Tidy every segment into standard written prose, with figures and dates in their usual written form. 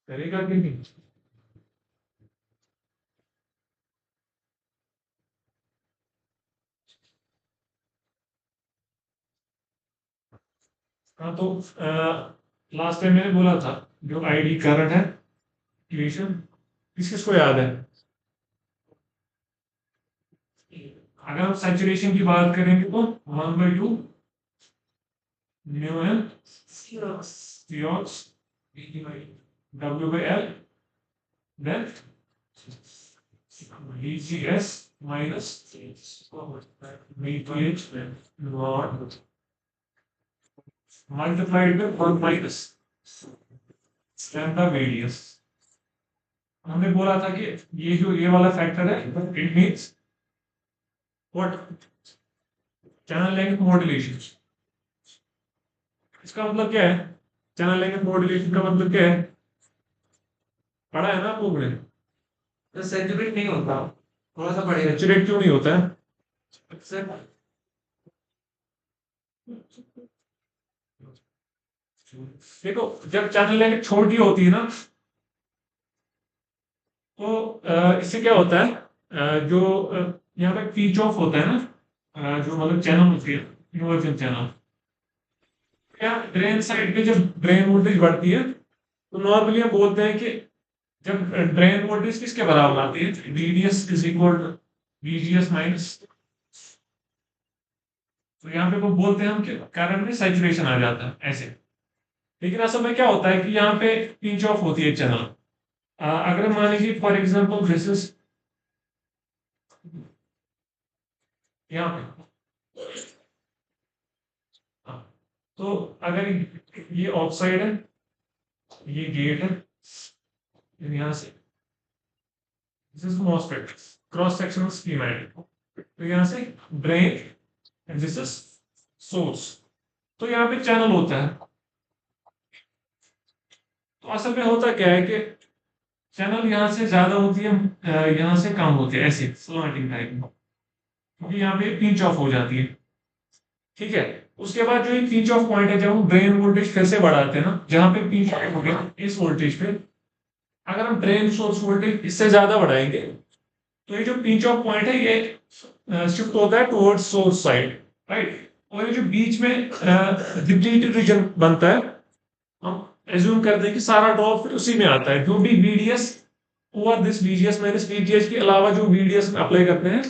करेगा कि नहीं? हाँ तो लास्ट टाइम मैंने बोला था जो आईडी करंट है इक्वेशन, किस किस को याद है? अगर हम सैचुरेशन की बात करेंगे तो 1/2 mu N C ox W by L then VGS minus VTH not multiplied by 1 minus lambda radius। हमने बोला था कि ये जो ये वाला फैक्टर है it means what, channel length modulation. इसका मतलब क्या है? चैनल लेंथ मॉड्यूलेशन का मतलब क्या है? पढ़ा है ना आप लोगों ने? तो सेचुरेट नहीं होता, थोड़ा सा बढ़ेगा। सैचुरेट क्यों नहीं होता है? सर देखो जब चैनल लेंथ छोटी होती है ना तो इससे क्या होता है, जो यहाँ पे पीच ऑफ होता है ना, जो मतलब चैनल होती है इन्वर्जन चैनल, क्या ड्रेन साइड पे जब ड्रेन वोल्टेज बढ़ती है तो नॉर्मली हम बोलते हैं कि जब ड्रेन वोल्टेज किसके बराबर आती है, VDS is equal to VGS minus, तो यहाँ पे वो बोलते हैं हम कि करंट में सैचुरेशन आ जाता है ऐसे। लेकिन असल में क्या होता है कि यहाँ पे पिंच ऑफ होती है चैनल। अगर मान लीजिए फॉर एग्जांपल दिस इज यहाँ पे, हाँ, तो अगर ये ऑफसाइड है, ये गेट है, फिर यहाँ से this is MOSFET cross sectional schematic, तो यहाँ से drain and this is source, तो यहाँ पे चैनल होता है। तो असल में होता क्या है कि चैनल यहाँ से ज्यादा होती है, यहाँ से कम होती है ऐसे स्लॉटिंग टाइप में, क्योंकि यहाँ पे पिंच ऑफ हो जाती है। ठीक है, उसके बाद जो ये पिंच ऑफ पॉइंट है, जब हम ड्रेन वोल्टेज फिर से बढ़ाते हैं ना, जहाँ पे पिंच ऑफ हो गया इस वोल्टेज पे, अगर हम ड्रेन सोर्स वोल्टेज इससे ज्यादा बढ़ाएंगे तो ये जो पिंच ऑफ पॉइंट है ये शिफ्ट होता है टुवर्ड्स सोर्स साइड, राइट। और ये जो बीच में डिप्लीटेड रीजन बनता है, हम एज्यूम करते हैं कि सारा ड्रॉप फिर उसी में आता है, जो भी VDS over this VGS minus VTH के अलावा जो VDS में अप्लाई करते हैं,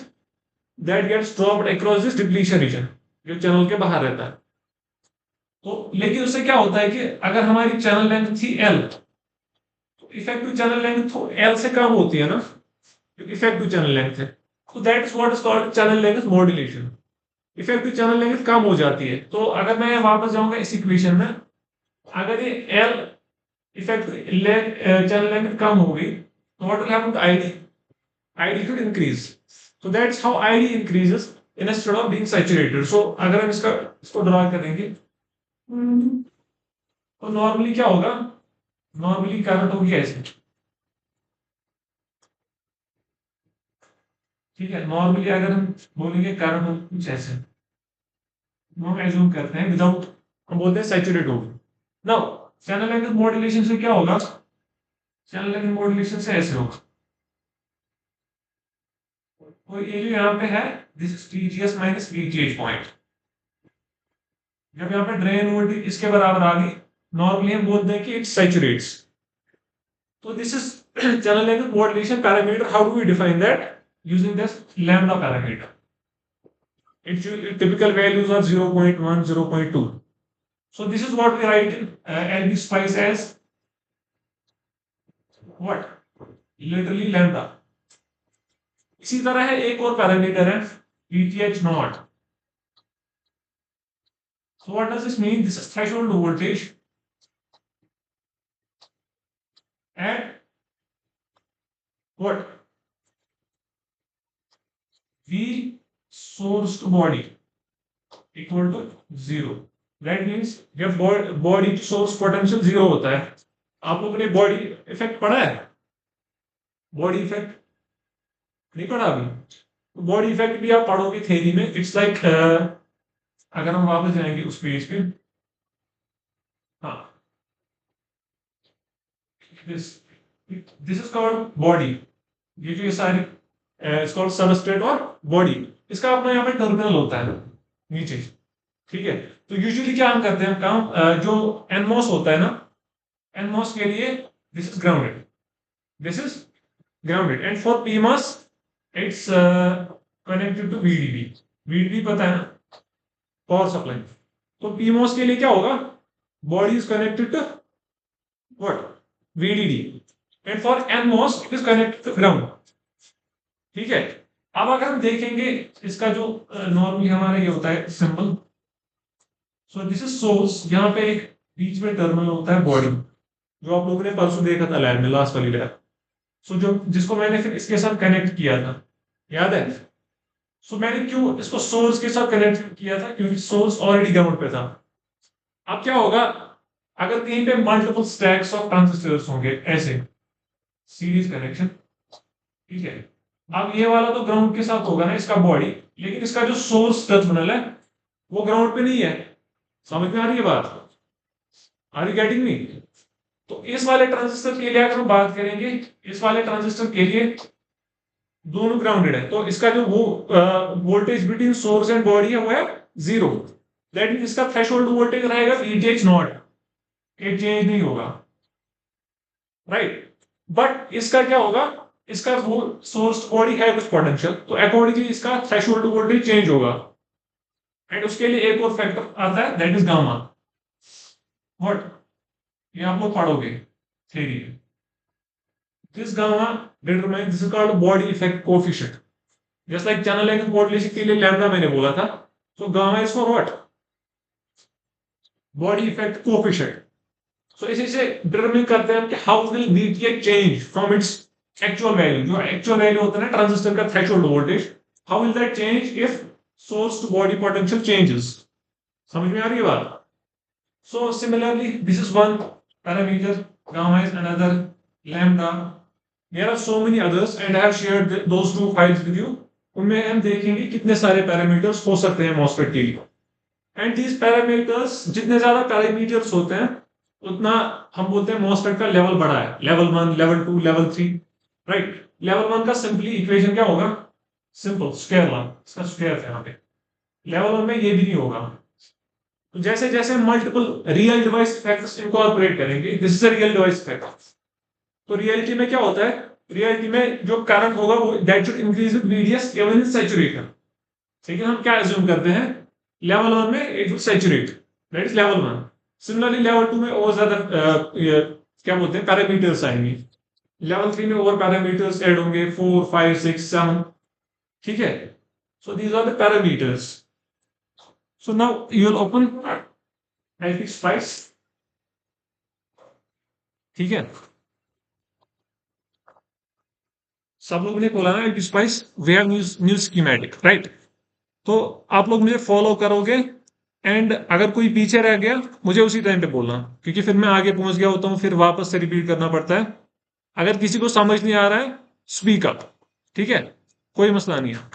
that gets dropped across this depletion region जो चैनल के बाहर रहता है। तो लेकिन उससे क्या होता है कि अगर हमारी चैनल लेंथ थी L, तो इफेक्टिव चैनल लेंथ तो L से कम होती है ना, जो इफेक्टिव चैनल लेंथ है, तो that is what is called channel length modulation. Effective channel length कम हो जाती है, तो अगर मैं वापस जाऊंगा इस इक्वेशन में, अगर ये L इफेक्ट चैनल लेंथ कम होगी तो what will happen to ID? ID should increase, so that's how ID increases instead of being saturated। so अगर हम इसको ड्रा करेंगे तो नॉर्मली क्या होगा, नॉर्मली करंट होगी ऐसे, ठीक है। नॉर्मली अगर हम बोलेंगे करंट होगी कुछ ऐसे, हम एज्यूम करते हैं विदाउट, हम बोलते हैं सैचुरेट होगी। नाउ चैनल लेंथ मॉड्यूलेशन से क्या होगा, चैनल लेंथ मॉड्यूलेशन से ऐसे होगा, तो ये जो यहाँ पे है this is VGS minus VTH point, जब यहाँ पे ड्रेन वोल्टेज इसके बराबर आ गई, नॉर्मली हम बोलते हैं कि इट सैचुरेट्स। तो this is channel length modulation parameter, how do we define that? Using this lambda parameter. its typical values are 0.1, 0.2, so this is what we write in LB spice as what, literally lambda। इसी तरह है एक और parameter है VTH not. So what does this mean? This is threshold voltage at what? V source to body equal to 0। That means जब body source potential 0 होता है, आप लोगों ने बॉडी इफेक्ट पढ़ा है? बॉडी इफेक्ट नहीं पढ़ा अभी? बॉडी इफेक्ट भी आप पढ़ोगे थ्योरी में। इट्स लाइक अगर हम वापस जाएंगे उस पेज पे, हाँ, this this is called body. ये जो ये सारी इट्स कॉल्ड सबस्ट्रेट और बॉडी। इसका अपना यहाँ पे टर्मिनल होता है नीचे, ठीक है। तो यूजुअली क्या हम करते हैं काम, जो एनमॉस होता है ना, एनमॉस के लिए this is grounded, this is grounded, and for PMOS it's connected to VDD. VDD पता है ना, पावर सप्लाई। तो पीमॉस के लिए क्या होगा, body is connected to what, VDD, and for NMOS it is connected to ground, ठीक है। अब अगर हम देखेंगे इसका जो नॉर्मली हमारा ये होता है symbol, so this is source, यहाँ पे एक बीच में टर्मिनल होता है बॉडी, जो आप लोगों ने परसों देखा था लैब में, लास्ट वाली लैब। सो जो जिसको मैंने फिर इसके साथ कनेक्ट किया था, याद है। सो मैंने क्यों इसको सोर्स के साथ कनेक्ट किया था, क्योंकि सोर्स ऑलरेडी ग्राउंड पे था। अब क्या होगा, अगर कहीं पे मल्टीपल स्टैक्स ऑफ ट्रांजिस्टर्स होंगे ऐसे सीरीज कनेक्शन, ठीक है। अब ये वाला तो ग्राउंड के साथ होगा ना इसका बॉडी, लेकिन इसका जो सोर्स टर्मिनल है वो ग्राउंड पे नहीं है। समझ में आ रही है बात, आर यू गेटिंग मी। तो इस वाले ट्रांजिस्टर के लिए अगर हम बात करेंगे, इस वाले ट्रांजिस्टर के लिए दोनों ग्राउंडेड है, तो इसका जो वो voltage between source and body है वो है 0। दैट मीन इसका थ्रेशोल्ड वोल्टेज रहेगा VTH नॉट, ये चेंज नहीं होगा, राइट। बट इसका क्या होगा, इसका वो सोर्स बॉडी है कुछ पोटेंशियल, तो अकॉर्डिंगली इसका थ्रेशोल्ड वोल्टेज चेंज होगा। एंड उसके लिए एक और फैक्टर आता है, दैट इज गामा। व्हाट, ये आप लोग पढ़ोगे theory. This gamma determine, this is called body effect coefficient. Just like channel length modulation के लिए लैम्डा मैंने बोला था, so gamma is for what, body effect coefficient. So इसी से डिटरमाइन करते हैं कि how will VTH change from its actual value. जो एक्चुअल वैल्यू होता है ना ट्रांजिस्टर का threshold voltage, how will that change if source to body potential changes. समझ में आ रही है बात। So similarly, this is one parameter, gamma is another, lambda. There are so many others and I have shared those two files with you. उनमें हम देखेंगे कितने सारे पैरामीटर्स हो सकते हैं MOSFET के लिए। एंड these पैरामीटर्स, जितने ज्यादा पैरामीटर्स होते हैं उतना हम बोलते हैं MOSFET का लेवल बड़ा है, level 1, level 2, level 3, right. Level 1 का सिंपली इक्वेशन क्या होगा, सिंपल स्क्वायर लॉ, इसका स्क्वायर है यहाँ पे। लेवल 1 में ये भी नहीं होगा। तो जैसे जैसे multiple real device effects incorporate करेंगे, this is a real device effect. तो रियलिटी में क्या होता है, रियलिटी में जो करंट होगा वो that should increase with VDS even in saturation. लेकिन हम क्या अज्यूम करते हैं, लेवल 1 में it will saturate, that is level 1। Similarly level 2 में और ज्यादा क्या बोलते हैं पैरामीटर्स आएंगे। लेवल 3 में और पैरामीटर्स ऐड होंगे, 4, 5, 6, 7, ठीक है। So these are the parameters. So now you will open IP Spice, ठीक है। सब लोगों ने बोला ना IP Spice, we have new schematic, right? तो आप लोग मुझे फॉलो करोगे एंड अगर कोई पीछे रह गया मुझे उसी टाइम पे बोलना, क्योंकि फिर मैं आगे पहुंच गया होता हूं, फिर वापस से रिपीट करना पड़ता है। अगर किसी को समझ नहीं आ रहा है स्पीक अप, ठीक है, कोई मसला नहीं है।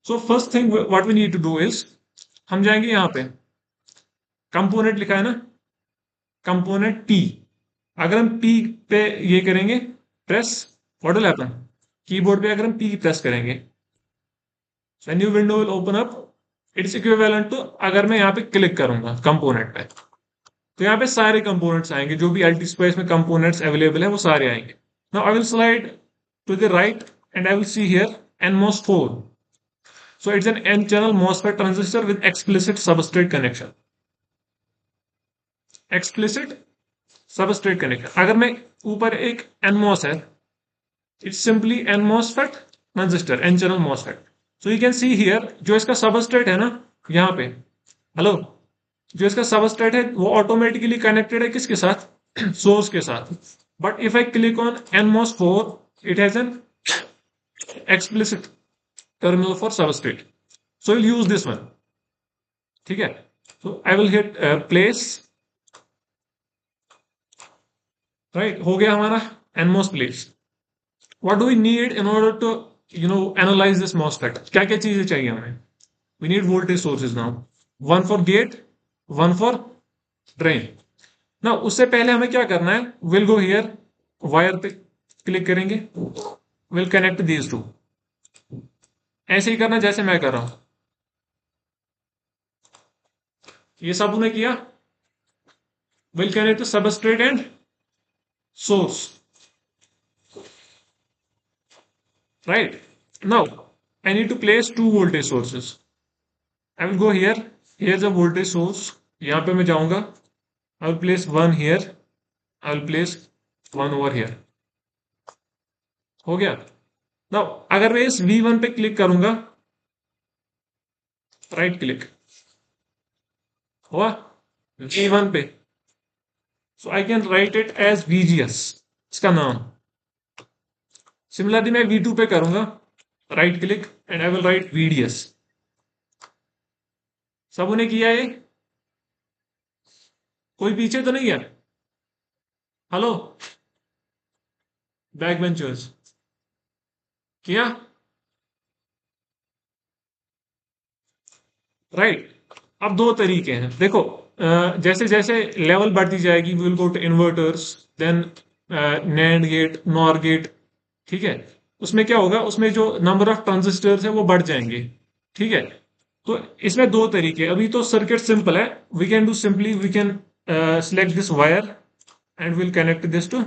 So first thing what we need to do is, हम जाएंगे यहाँ पे कंपोनेंट लिखा है ना, कंपोनेंट P। अगर हम P पे ये करेंगे press, what will happen, keyboard पे अगर हम P प्रेस करेंगे, a new window will open up, it's equivalent to, अगर मैं यहाँ पे क्लिक करूंगा कंपोनेंट पे, तो यहाँ पे सारे कंपोनेंट्स आएंगे, जो भी LTSpace में कंपोनेंट्स अवेलेबल है वो सारे आएंगे। Now I will slide to the right and I will see here NMOS4। So it's an N-channel MOSFET transistor with explicit substrate connection. Explicit substrate connection. अगर मैं ऊपर एक NMOS है, it's simply NMOSFET transistor, N-channel MOSFET. So you can see here, जो इसका substrate है ना, यहाँ पे, हेलो, जो इसका substrate है वो ऑटोमेटिकली कनेक्टेड है किसके साथ, सोर्स के साथ। But if I click on NMOS4, it has an explicit terminal for substrate, so we'll use this one, ठीक है। so I will hit place, right, हो गया हमारा NMOS place। what do we need in order to analyze this MOSFET, क्या क्या चीजें चाहिए हमें, we need voltage sources now, one for gate, one for drain। now उससे पहले हमें क्या करना है, we'll go here वायर पे क्लिक करेंगे, विल कनेक्ट दीज टू। ऐसे ही करना जैसे मैं कर रहा हूं। ये सब उन्हें किया, will connect substrate and source, right. Now I need to place two voltage sources. I will go here, here the voltage source, यहां पे मैं जाऊंगा, I will place one here, I will place one over here. हो गया। Now अगर मैं इस V1 पे क्लिक करूंगा, राइट क्लिक हुआ V1 पे, so I can write it as VGS, इसका नाम। सिमिलरली मैं V2 पे करूंगा, right click and I will write VDS। सब ने किया ये? कोई पीछे तो नहीं है? हेलो बैक बेंचर्स, किया? राइट। अब दो तरीके हैं, देखो जैसे जैसे लेवल बढ़ती जाएगी, we will go to inverters, then NAND gate, NOR gate, ठीक है। उसमें क्या होगा, उसमें जो नंबर ऑफ ट्रांजिस्टर्स है वो बढ़ जाएंगे, ठीक है। तो इसमें दो तरीके, अभी तो सर्किट सिंपल है, we can do simply, we can select this wire and we'll connect this to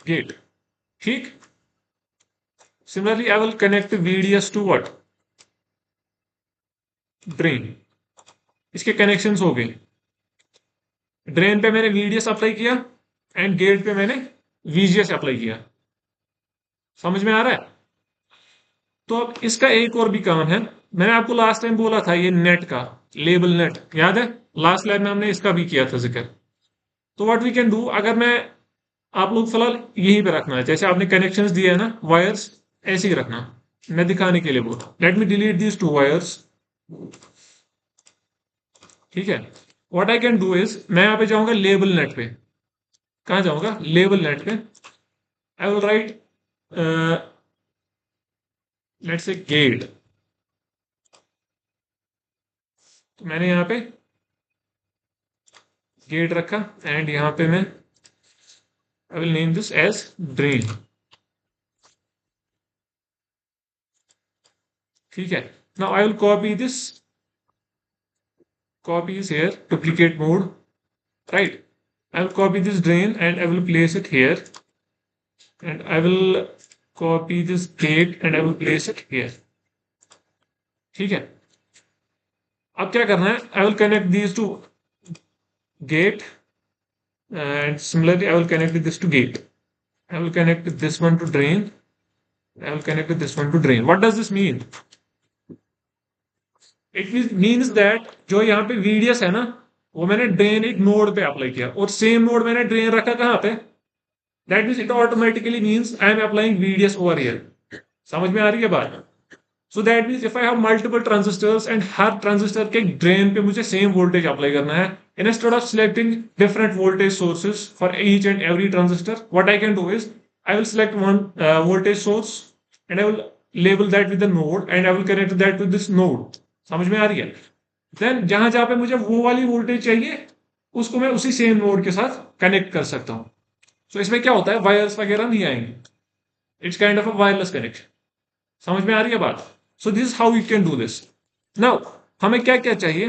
gate, ठीक। Similarly I will connect VDS to what, drain। इसके कनेक्शंस हो गए, ड्रेन पे मैंने VDS अप्लाई किया एंड गेट पे मैंने VGS अप्लाई किया। समझ में आ रहा है? तो अब इसका एक और भी काम है, मैंने आपको लास्ट टाइम बोला था ये नेट का, लेबल नेट, याद है? लास्ट लैब में हमने इसका भी किया था जिक्र। तो व्हाट वी कैन डू, अगर मैं, आप लोग फिलहाल यहीं पे रखना है, जैसे आपने कनेक्शंस दिए है ना वायर्स, ऐसे ही रखना, मैं दिखाने के लिए बोला। Let me delete these two wires, ठीक है। What I can do is, मैं यहां पे जाऊंगा लेबल नेट पे, कहां जाऊंगा, लेबल नेट पे, I will write let's say gate. तो मैंने यहां पे गेट रखा एंड यहां पे मैं, I will name this as drain, ठीक है। Now I will copy this, copy is here, duplicate mode, right? I will copy this drain and I will place it here, and I will copy this gate and I will place it here, ठीक है। अब क्या करना है, I will connect these to gate and similarly I will connect this to gate, I will connect this one to drain, I will connect this one to drain। What does this mean? It means that जो यहाँ पे VDS है ना, वो मैंने drain एक node पे apply किया, और सेम नोड मैंने ड्रेन रखा कहाँ पे, that means it automatically means I am applying VDS over here. समझ में आ रही है बात? सो that means if I have multiple transistors and her transistor के ड्रेन पे मुझे सेम वोल्टेज अप्लाई करना है, instead of selecting different voltage sources for each and every transistor, what I can do is I will select one voltage source and I will label that with the node and I will connect that with this node. समझ में आ रही है? Then जहां जहां पे मुझे वो वाली वोल्टेज चाहिए, उसको मैं उसी सेम नोड के साथ कनेक्ट कर सकता हूं। सो इसमें क्या होता है, वायर्स वगैरह नहीं आएंगे, it's kind of a wireless connection. समझ में आ रही है बात? So this is how you can do this. Now हमें क्या क्या चाहिए,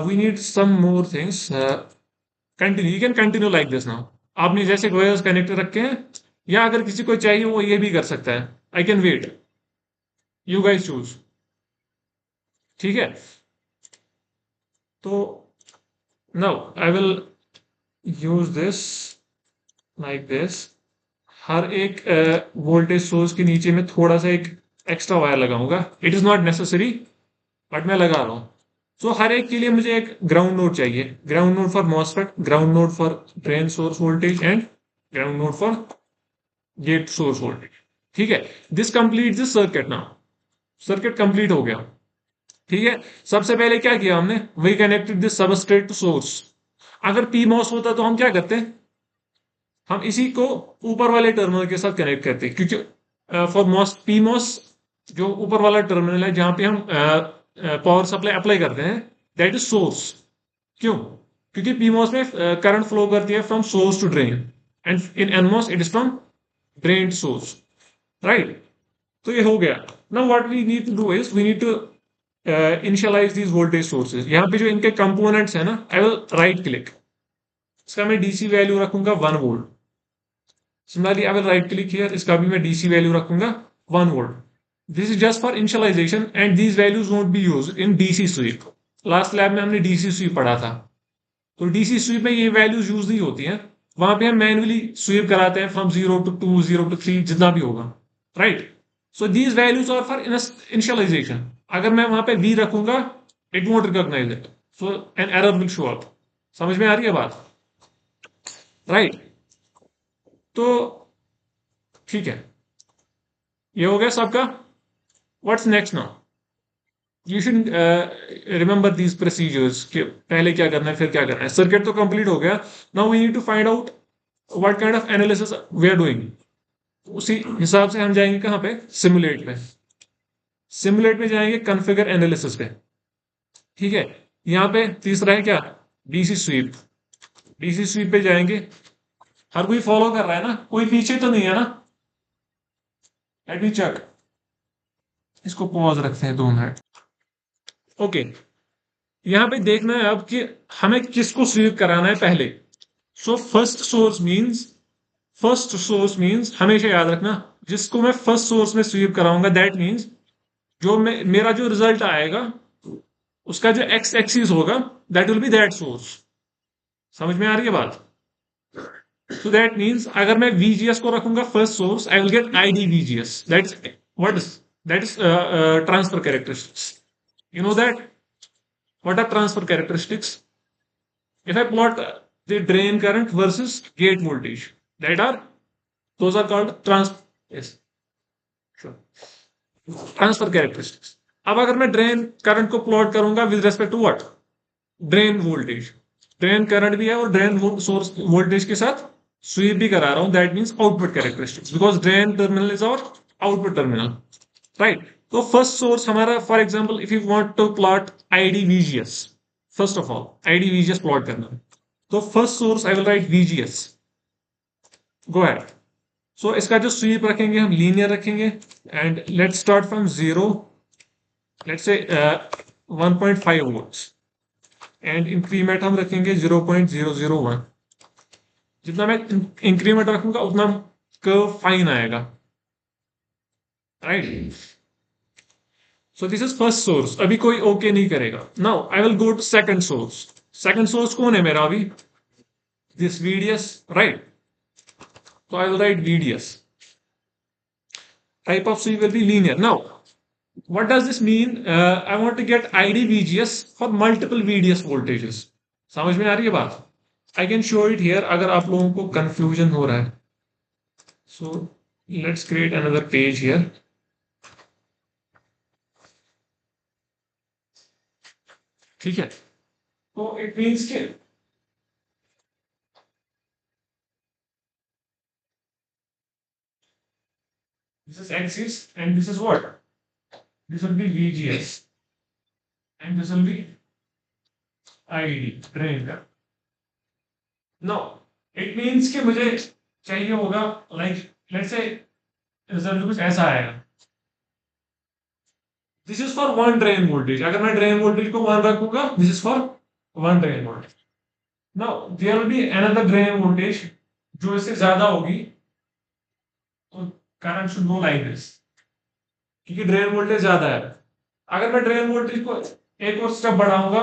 we need some more things, continue, you can continue like this. Now आपने जैसे वायर्स कनेक्ट रखे हैं, या अगर किसी को चाहिए वो ये भी कर सकता है, I can wait, you guys choose, ठीक है। तो now I will use this like this, हर एक वोल्टेज सोर्स के नीचे में थोड़ा सा एक एक्स्ट्रा वायर लगाऊंगा, it is not necessary but मैं लगा रहा हूं। सो हर एक के लिए मुझे एक ग्राउंड नोड चाहिए, ground node for MOSFET, ground node for drain source voltage and ground node for gate source voltage, ठीक है। This complete this circuit. Now circuit complete हो गया, ठीक है। सबसे पहले क्या किया हमने, we connected this substrate to source. अगर पीमॉस होता तो हम क्या करते, हम इसी को ऊपर वाले टर्मिनल के साथ कनेक्ट करते हैं, क्योंकि फॉर मॉस पीमॉस जो ऊपर वाला टर्मिनल है जहां पे हम पावर सप्लाई अप्लाई करते हैं, दैट इज सोर्स। क्यों? क्योंकि पीमॉस में करंट फ्लो करती है from source to drain and in NMOS it is from drain source, right. तो ये हो गया। Now what we need to do is we need to initialize these voltage sources. यहाँ पे जो इनके कंपोनेंट्स है ना, आई विल राइट क्लिक, इसका मैं डीसी वैल्यू रखूंगा 1 volt. Similarly I will right click here, इसका भी मैं डीसी वैल्यू रखूंगा 1 volt. This is just for initialization and these values won't be use in DC sweep. Last lab में हमने DC sweep पढ़ा था, तो डीसी स्वीप में ये वैल्यूज यूज नहीं होती हैं। वहां पे हम मैनुअली स्वीप कराते हैं फ्रॉम 0 to 2, 0 to 3, जितना भी होगा, right. So these values are for initialization. अगर मैं वहां पे वी रखूंगा, it won't recognize it, so an error will show up. समझ में आ रही है बात, राइट। तो ठीक है, ये हो गया सबका। What's next now, you should remember these procedures कि पहले क्या करना है फिर क्या करना है। सर्किट तो कंप्लीट हो गया। Now we need to find out what kind of analysis we are doing. उसी हिसाब से हम जाएंगे कहाँ पे, सिमुलेट पे। सिमुलेट में जाएंगे कॉन्फ़िगर एनालिसिस पे, ठीक है। यहाँ पे तीसरा है क्या, डीसी स्वीप। डीसी स्वीप पे जाएंगे। हर कोई फॉलो कर रहा है ना, कोई पीछे तो नहीं है ना। लेट मी चेक, इसको पॉज रखते हैं 2 मिनट। ओके, यहाँ पे देखना है अब कि हमें किसको स्वीप कराना है पहले। सो फर्स्ट सोर्स मीन्स हमेशा याद रखना, जिसको मैं फर्स्ट सोर्स में स्वीप कराऊंगा दैट मीन्स जो मेरा जो रिजल्ट आएगा उसका जो एक्स एक्सिस होगा that will B that source. समझ में आ रही है बात। सो दैट मीन्स अगर मैं VGS को रखूंगा first source, I will get ID VGS, that is transfer characteristics. You know that what are transfer characteristics? If I plot the drain current versus gate voltage, those are called yes, sure, transfer characteristics. अब अगर मैं drain current को plot करूंगा with respect to what, drain voltage. Drain current भी है और drain source voltage के साथ स्वीप भी करा रहा हूं, that means output characteristics, because drain terminal is our output terminal, right. तो फर्स्ट सोर्स हमारा, for example if you want to plot ID VGS, first of all ID VGS plot करना है, तो first source I will write VGS, go ahead. So इसका जो sweep रखेंगे हम linear रखेंगे and let's start from 0, let's say 1.5 volts and increment हम रखेंगे 0.001। जितना मैं इंक्रीमेंट रखूंगा उतना कर्व फाइन आएगा, right. So this is first source, अभी कोई ओके नहीं करेगा। Now I will go to second source. Second source कौन है मेरा अभी, this VDS, right. So I will write VDS. Type of sweep will be linear. Now, what does this mean? I want to get ID VGS for multiple VDS voltages. समझ में आ रही है बात? I can show it here अगर आप लोगों को confusion हो रहा है. So let's create another page here. ठीक है? तो it means कि this is axis and this is what? This will be VGS and this will be ID, drain. Now, it means कि मुझे चाहिए होगा like let's say रिजल्ट कुछ ऐसा आएगा। This is for one drain voltage. अगर मैं ड्रेन वोल्टेज को 1 रखूंगा, this is for one drain voltage. Now there will be another drain voltage जो इससे ज्यादा होगी, तो current should go like this, क्योंकि ड्रेन वोल्टेज ज्यादा है। अगर मैं ड्रेन वोल्टेज को एक और स्टेप बढ़ाऊंगा,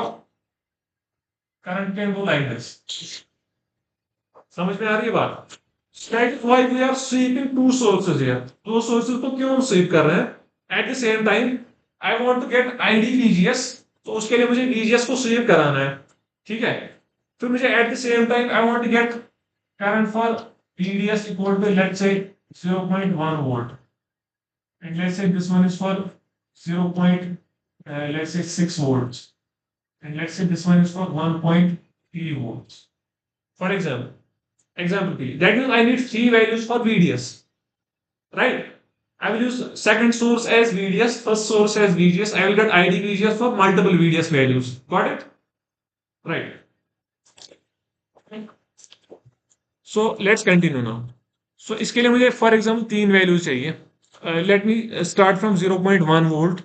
current can go like this. समझ में आ रही है बात। That is why we are sweeping two sources here. दो sources को क्यों हम sweep कर रहे हैं? At the same time, I want to get ID VGS, तो उसके लिए मुझे VGS को sweep कराना है, ठीक है। फिर मुझे at the same time I want to get current for VDS equal to let's say 0.1 volt, and let's say this one is for 0.6 volts, and let's say this one is for 1.3 volts. For example B. That means I need 3 values for VDS, right? I will use second source as VDS, first source as VGS. I will get ID VGS for multiple VDS values. Got it? Right. So let's continue now. So इसके लिए मुझे for example 3 values चाहिए। Let me start from 0.1 volt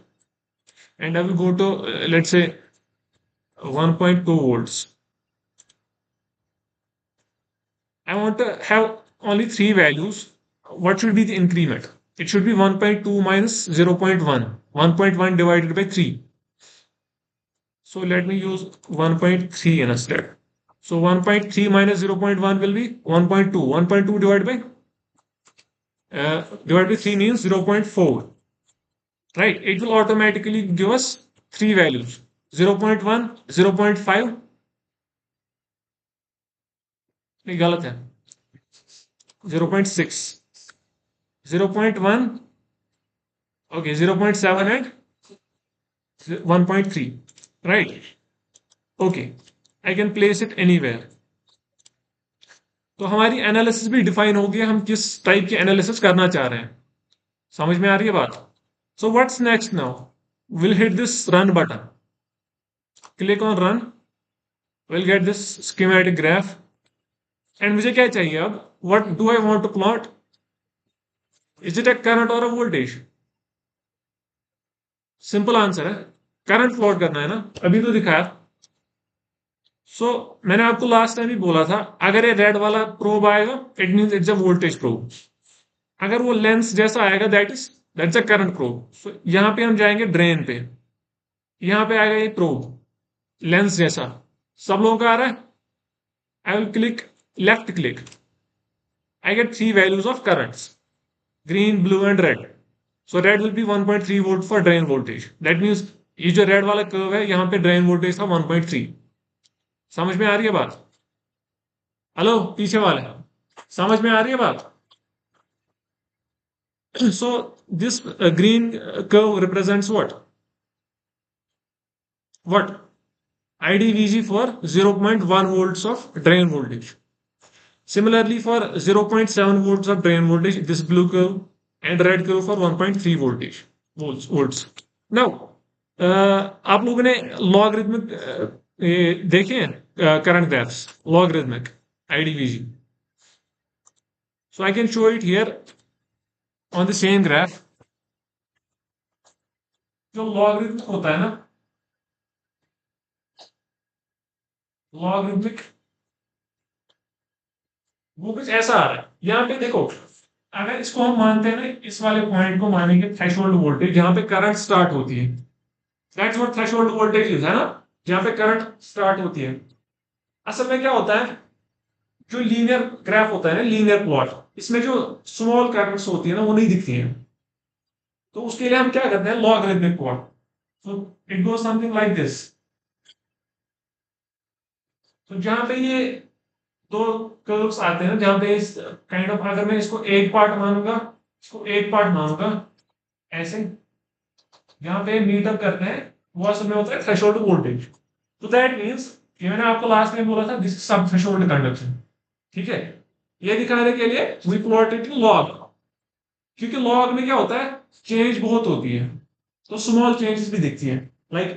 and I will go to let's say 1.2 volts. I want to have only 3 values. What should be the increment? It should be 1.2 minus 0.1. 1.1 divided by 3. So let me use 1.3 instead. So 1.3 minus 0.1 will be 1.2. 1.2 divided by 3 means 0.4. Right? It will automatically give us 3 values. 0.1, 0.5. नहीं गलत है 0.6, 0.1, okay, 0.7 and 1.3, right? Okay, I can place it anywhere. तो हमारी analysis भी define हो गया, हम किस टाइप की एनालिसिस करना चाह रहे हैं। समझ में आ रही है बात? So what's next now? Will hit this run button, click on run, will get this schematic graph and मुझे क्या चाहिए अब? What do I want to plot? Is it a current और अ वोल्टेज? सिंपल आंसर है, current plot करना है ना, अभी तो दिखाया। सो मैंने आपको लास्ट टाइम ही बोला था, अगर ये रेड वाला प्रोब आएगा it means it's a voltage probe. अगर वो लेंस जैसा आएगा दैट्स अ करंट प्रोब। सो यहाँ पे हम जाएंगे ड्रेन पे, यहाँ पे आएगा ये प्रोब लेंस जैसा। सब लोगों का आ रहा है? I will click left click, I get 3 values of currents, green, blue and red. So red will be 1.3 volt for drain voltage. That means ये जो रेड वाला कर्व है यहाँ पे ड्रेन वोल्टेज था 1.3। समझ में आ रही है बात? हेलो पीछे वाले, समझ में आ रही है बात? So this green curve represents what IDVG for 0.1 volts of drain voltage. Similarly for 0.7 volts of drain voltage, this blue curve, and red curve for 1.3 volts. Now आप लोगों ने लॉगरिथमिक देखे हैं current graphs, logarithmic IDVG? So I can show it here on the same graph. जो logarithmic होता है ना, logarithmic वो कुछ ऐसा आ रहा है। यहाँ पे देखो, अगर इसको हम मानते हैं ना, इस वाले पॉइंट को मानेंगे थ्रेशोल्ड वोल्टेज, जहां पे करंट स्टार्ट होती है, that's what threshold voltage is, है ना, जहां पे करंट स्टार्ट होती है। असल में क्या होता है, जो लीनियर ग्राफ होता है ना, लीनियर प्लॉट, इसमें जो स्मॉल करंट्स होती है ना वो नहीं दिखती है। तो उसके लिए हम क्या करते हैं, logarithmic plot. So it goes something like this. तो जहां पे ये दो कर्व्स आते हैं, जहां पे इस काइंड ऑफ, अगर मैं इसको एक पार्ट मानूंगा, इसको एक पार्ट मानूंगा ऐसे, जहां पे मीटर करते हैं वो असल में होता है थ्रेशोल्ड वोल्टेज। तो दैट मींस, ये मैंने आपको लास्ट में बोला था, this is sub threshold conduction. ठीक है, ये दिखाने के लिए we plot it in log, क्योंकि लॉग में क्या होता है, चेंज बहुत होती है, तो स्मॉल चेंजेस भी दिखती है। लाइक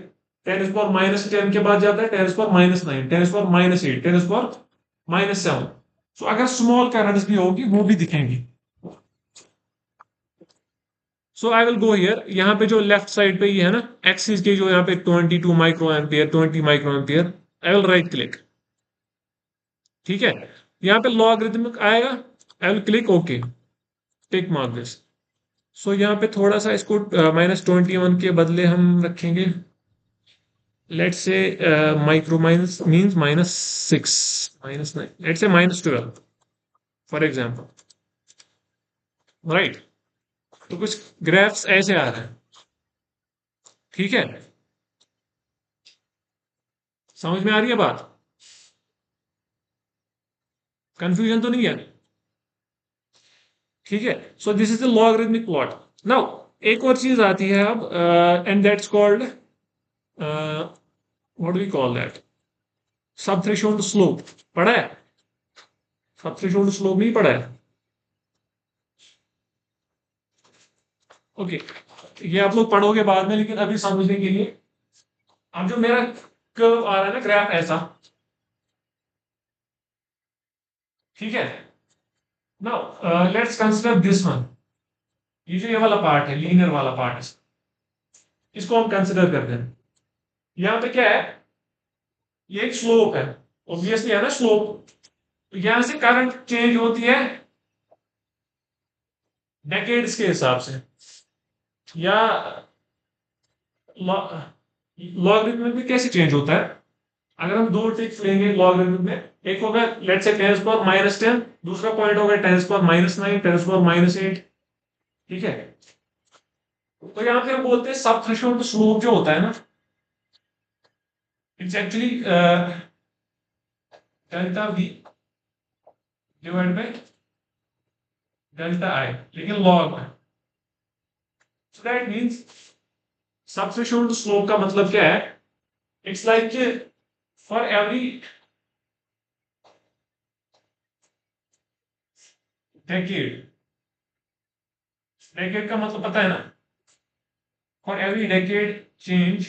10⁻⁻10 के बाद जाता है 10⁻⁹, 10⁻⁸, 10⁻⁻7। सो अगर स्मॉल करंट्स भी होगी वो भी दिखेंगी। सो आई विल गो हियर, यहाँ पे जो लेफ्ट साइड पे ये है ना, एक्सिस के जो यहाँ पे 22 micro ampere, 20 micro ampere, I will right click. ठीक है, यहाँ पे लॉगरिथमिक आएगा, I will click okay, tick mark this. So यहाँ पे थोड़ा सा इसको -21 के बदले हम रखेंगे, let's say micro minus means -6, -9, let's say -12 for example, right? तो कुछ ग्राफ्स ऐसे आ रहे हैं। ठीक है, समझ में आ रही है बात? कंफ्यूजन तो नहीं है? ठीक है, so this is the logarithmic plot. Now एक और चीज आती है अब, and that's called, what do we call that, sub threshold slope. पढ़ा है? सब थ्रेशोल्ड स्लोप नहीं पढ़ा है? ओके, ये आप लोग पढ़ोगे बाद में, लेकिन अभी समझने के लिए, अब जो मेरा कर्व आ रहा है ना, ग्राफ ऐसा, ठीक है, now let's consider this one. ये जो ये वाला पार्ट है, लीनियर वाला पार्ट है, इसको हम कंसिडर करते हैं। यहाँ पे क्या है, ये एक स्लोप है, ऑब्वियसली है ना स्लोप। तो यहां से करंट चेंज होती है डेकेड्स के हिसाब से, या लॉगरिथमिक में कैसे चेंज होता है। अगर हम दो टिक्स लेंगे लॉगरिथमिक में, एक होगा लेट्स से 10⁻⁻10, दूसरा पॉइंट होगा 10⁻⁹ 10⁻⁸ ठीक है। तो यहाँ पे हम बोलते हैं सब थ्रेशोल्ड स्लोप जो होता है ना, it's actually delta V divide by delta I, लेकिन लॉग में। So that means sub threshold slope का मतलब क्या है, it's like for every decade, decade का मतलब पता है ना, for every decade change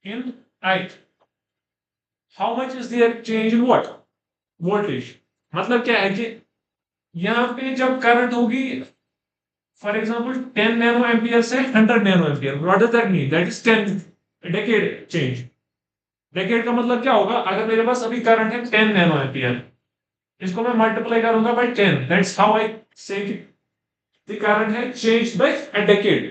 in I, how much is there change in what, voltage. मतलब क्या है कि यहाँ पे जब करंट होगी फॉर एग्जांपल 10 नैनो एम्पियर से 100 nano ampere, what does that mean, that is 10 decade change. Decade का मतलब क्या होगा, अगर मेरे पास अभी करंट है 10 नैनो एम्पियर, इसको मैं मल्टीप्लाई करूंगा bye 10, that's how I say the current है चेंज बाय अ डेकेड।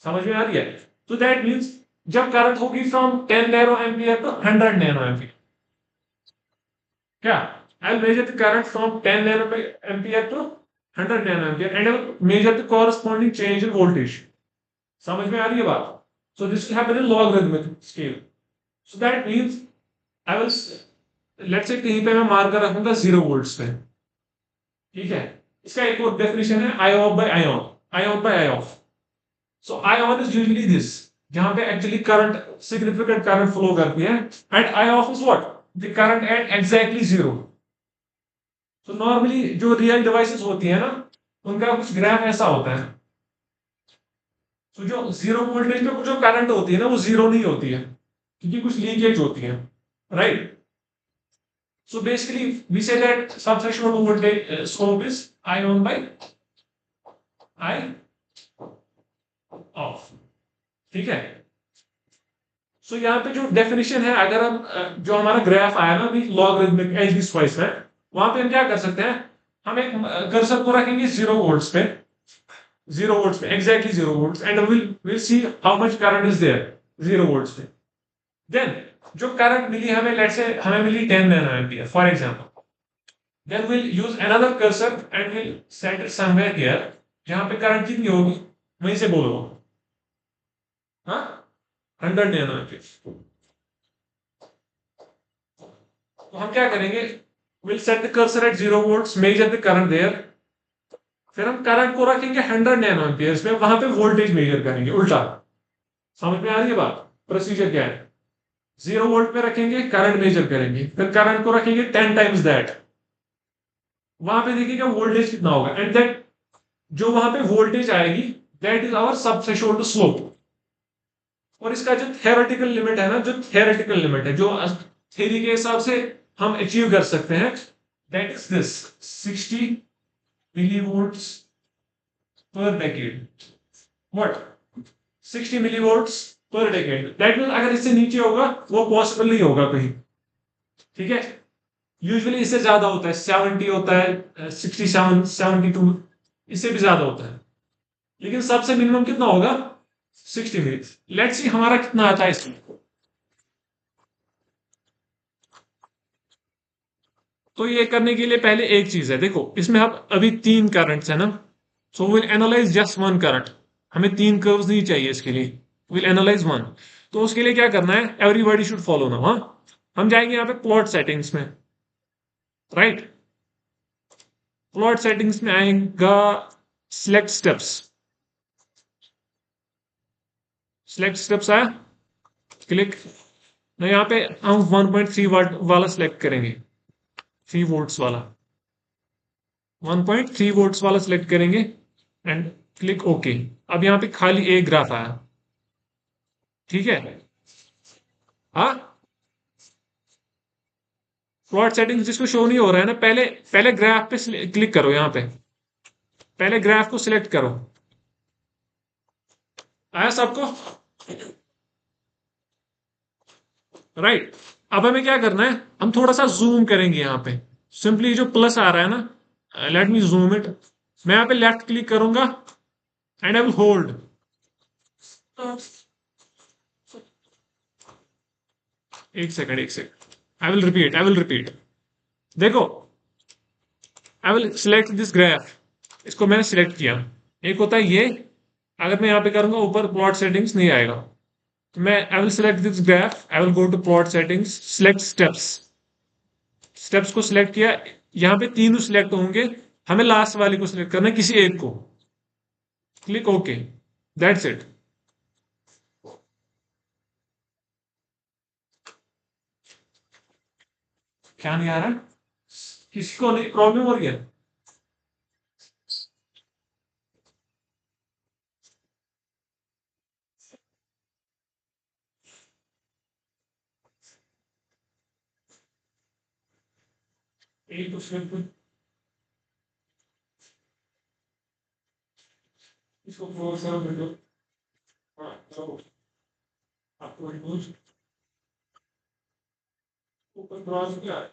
समझ में आ रही है। तो दैट मींस जब करंट होगी from 10 nano ampere to 100 nano ampere, क्या I will measure the current from 10 nano ampere to 100 nano ampere and I will measure the corresponding change in voltage. समझ में आ रही है बात। So this will happen in logarithmic scale. So that means I will let's say कहीं पे मैं marker रखूंगा 0 वोल्ट्स पे, ठीक है। इसका एक और डेफिनेशन है I off by I on, I on by I off. So I on is usually this, जहां पे actually current significant current flow करती है, and I off is what, the current at exactly 0। तो नॉर्मली जो रियल डिवाइसेस होती है ना, उनका कुछ ग्राफ ऐसा होता है। तो जो 0 वोल्टेज पे जो करंट होती है ना, वो 0 नहीं होती है, क्योंकि कुछ लीकेज होती है, right. So basically, we say that subthreshold voltage slope is I1 by I off, ठीक है। सो यहाँ पे जो डेफिनेशन है, अगर हम जो हमारा ग्राफ आया ना अभी लॉगरिथमिक एज दिस वाइस में, वहां पे हम क्या कर सकते हैं, हम एक कर्सर को रखेंगे 0 वोल्ट्स पे, 0 वोल्ट्स पे exactly 0 volts, and will see how much current is there 0 volts पे। देन जो करंट मिली हमें, लेट्स से हमें मिली 10 nano ampere for example, then we'll use another cursor and we'll set it somewhere here, जहां पे current कितनी होगी वहीं से बोलो, हाँ 100 नैनो एम्पियर। तो हम क्या करेंगे, we'll set the cursor at 0 volts, measure the current there, फिर हम करंट को रखेंगे 100 नैनो एम्पियर में, वहां पे वोल्टेज मेजर करेंगे उल्टा। समझ में आ रही है बात, प्रोसीजर क्या है। 0 वोल्ट पे रखेंगे, करंट मेजर करेंगे, फिर करंट को रखेंगे 10 टाइम्स दैट, वहां पे देखिएगा वोल्टेज कितना होगा, एंड दैट जो वहां पे वोल्टेज आएगी दैट इज आवर सब थ्रेशोल्ड स्लोप। और इसका जो थ्योरेटिकल लिमिट है ना, जो थ्योरेटिकल लिमिट है, जो थ्योरी के हिसाब से हम अचीव कर सकते हैं, दैट इज दिस 60 मिलीवोल्ट्स पर डेकेड। व्हाट, 60 मिलीवोल्ट्स पर डेकेड, दैट मीन अगर इससे नीचे होगा वो पॉसिबल नहीं होगा कहीं, ठीक है। यूजुअली इससे ज्यादा होता है, 70 होता है, 67 72, इससे भी ज्यादा होता है, लेकिन सबसे मिनिमम कितना होगा 60 मिनट्स। लेट्स सी हमारा कितना आता है इसमें। तो ये करने के लिए पहले एक चीज है, देखो इसमें हम अभी 3 करंट्स है ना, so will analyse just 1 current, हमें 3 कर्व्स नहीं चाहिए इसके लिए, विल एनालाइज 1। तो उसके लिए क्या करना है, एवरीबॉडी शुड फॉलो ना, हाँ। हम जाएंगे यहाँ पे प्लॉट सेटिंग्स में, राइट। प्लॉट सेटिंग्स में आएगा सिलेक्ट स्टेप्स, सिलेक्ट स्टेप्स आया, क्लिक। ना यहाँ पे हम 1.3 वाट वाला सिलेक्ट करेंगे, 3 वोल्ट्स वाला, 1.3 वोल्ट्स वाला सिलेक्ट करेंगे एंड क्लिक ओके। अब यहाँ पे खाली एक ग्राफ आया, ठीक है। हाँ प्लॉट सेटिंग्स जिसको शो नहीं हो रहा है ना, पहले पहले ग्राफ पे क्लिक करो। यहाँ पे पहले ग्राफ को सिलेक्ट करो। आया सबको? राइट। अब हमें क्या करना है, हम थोड़ा सा जूम करेंगे यहाँ पे। सिंपली जो प्लस आ रहा है ना, लेट मी जूम इट। मैं यहाँ पे लेफ्ट क्लिक करूंगा एंड आई विल होल्ड। एक सेकंड, एक second, I will repeat, I will repeat. देखो, I will select this graph. इसको मैंने सिलेक्ट किया। एक होता है ये, अगर मैं यहाँ पे करूंगा ऊपर प्लॉट सेटिंग्स नहीं आएगा। तो मैं I will select this graph, I will go to plot settings, select steps. Steps को सिलेक्ट किया। यहाँ पे तीनों सिलेक्ट होंगे, हमें लास्ट वाले को सिलेक्ट करना है, किसी एक को। Click okay, that's it. क्या नहीं आ रहा? किसी को नहीं प्रॉब्लम हो रही है? एक तो सिलेक्ट, इसको क्लोज करो विंडो। हाँ चलो, आपको रिमूव ऊपर क्रॉस किया है।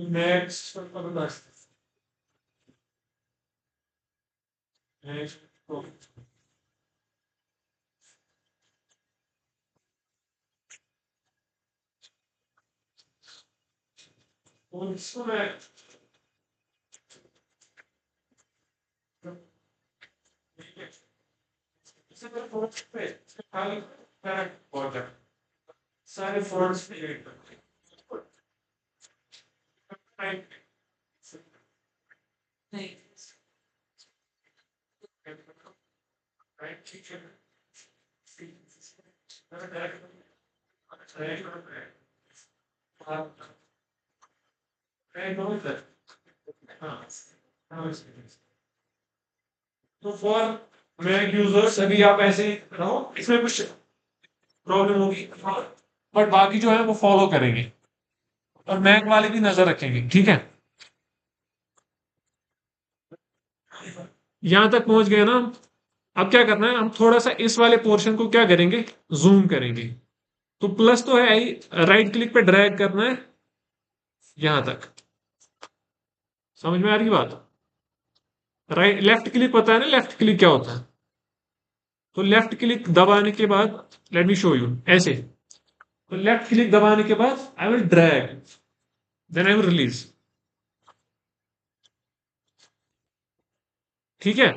नेक्स्ट पर बता, नेक्स्ट और इसको मैं इसे मैं फोर्स पे खाली करेक्ट बॉर्डर सारे फोर्स पे एडिट करते हैं। नहीं, राइट, ठीक है। तो फॉर मैक यूजर्स अभी आप ऐसे ही रहो, इसमें कुछ प्रॉब्लम होगी बट बाकी जो है वो फॉलो करेंगे, और मैक वाले भी नजर रखेंगे, ठीक है। यहां तक पहुंच गए ना? अब क्या करना है, हम थोड़ा सा इस वाले पोर्शन को क्या करेंगे, जूम करेंगे। तो प्लस तो है ही, राइट क्लिक पे ड्रैग करना है यहां तक। समझ में आ रही बात? राइट लेफ्ट क्लिक पता है ना, लेफ्ट क्लिक क्या होता है? तो लेफ्ट क्लिक दबाने के बाद, लेट मी शो यू ऐसे। तो लेफ्ट क्लिक दबाने के बाद I will drag, then I will release. ठीक है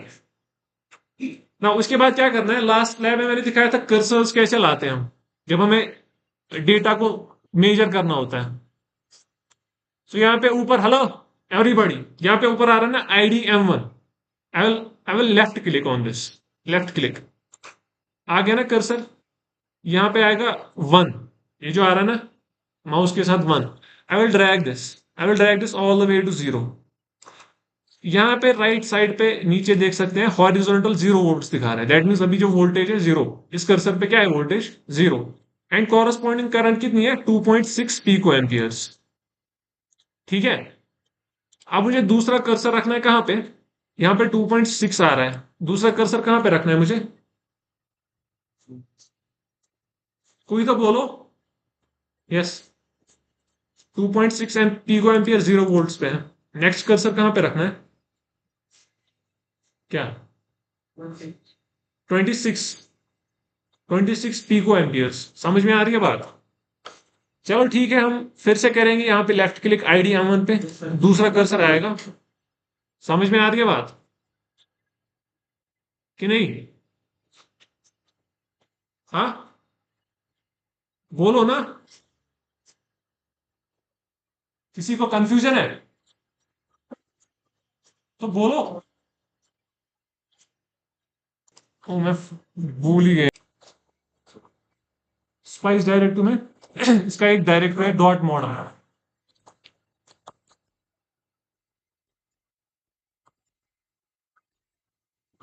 ना? उसके बाद क्या करना है, लास्ट लैब में मैंने दिखाया था कर्सर्स कैसे लाते हैं हम, जब हमें डेटा को मेजर करना होता है। तो यहाँ पे ऊपर, हेलो एवरीबॉडी, यहाँ पे ऊपर आ रहा है ना IDM1। I will left click on this, left click. आ गया ना कर्सर? यहाँ पे आएगा 1, ये जो आ रहा है ना माउस के साथ 1। I will drag this, I will drag this all the way to 0। यहाँ पे राइट साइड पे नीचे देख सकते हैं हॉरिजॉन्टल 0 वोल्ट्स दिखा रहा है, दैट मीन्स अभी जो वोल्टेज है 0। इस कर्सर पे क्या है, वोल्टेज 0। एंड कॉरस्पॉन्डिंग करंट कितनी है, 2.6 पिको एम्पियर्स। ठीक है। अब मुझे दूसरा कर्सर रखना है कहाँ पे, यहाँ पे 2.6 आ रहा है, दूसरा कर्सर कहाँ पे रखना है मुझे? कोई तो बोलो। यस, 2.6 पिको एम्पियर 0 वोल्ट्स पे है। नेक्स्ट कर्सर कहाँ पे रखना है? क्या? 26, 26 पिको एम्पियर्स। समझ में आ रही है बात? चलो ठीक है, हम फिर से करेंगे। यहाँ पे लेफ्ट क्लिक IDM1 पे, दूसरा कर्सर आएगा। समझ में आ रही है बात कि नहीं? हाँ, बोलो ना, किसी को कंफ्यूजन है तो बोलो। ओ मैं भूल ही गया। स्पाइस डायरेक्ट में इसका एक डायरेक्टर है डॉट मॉडल।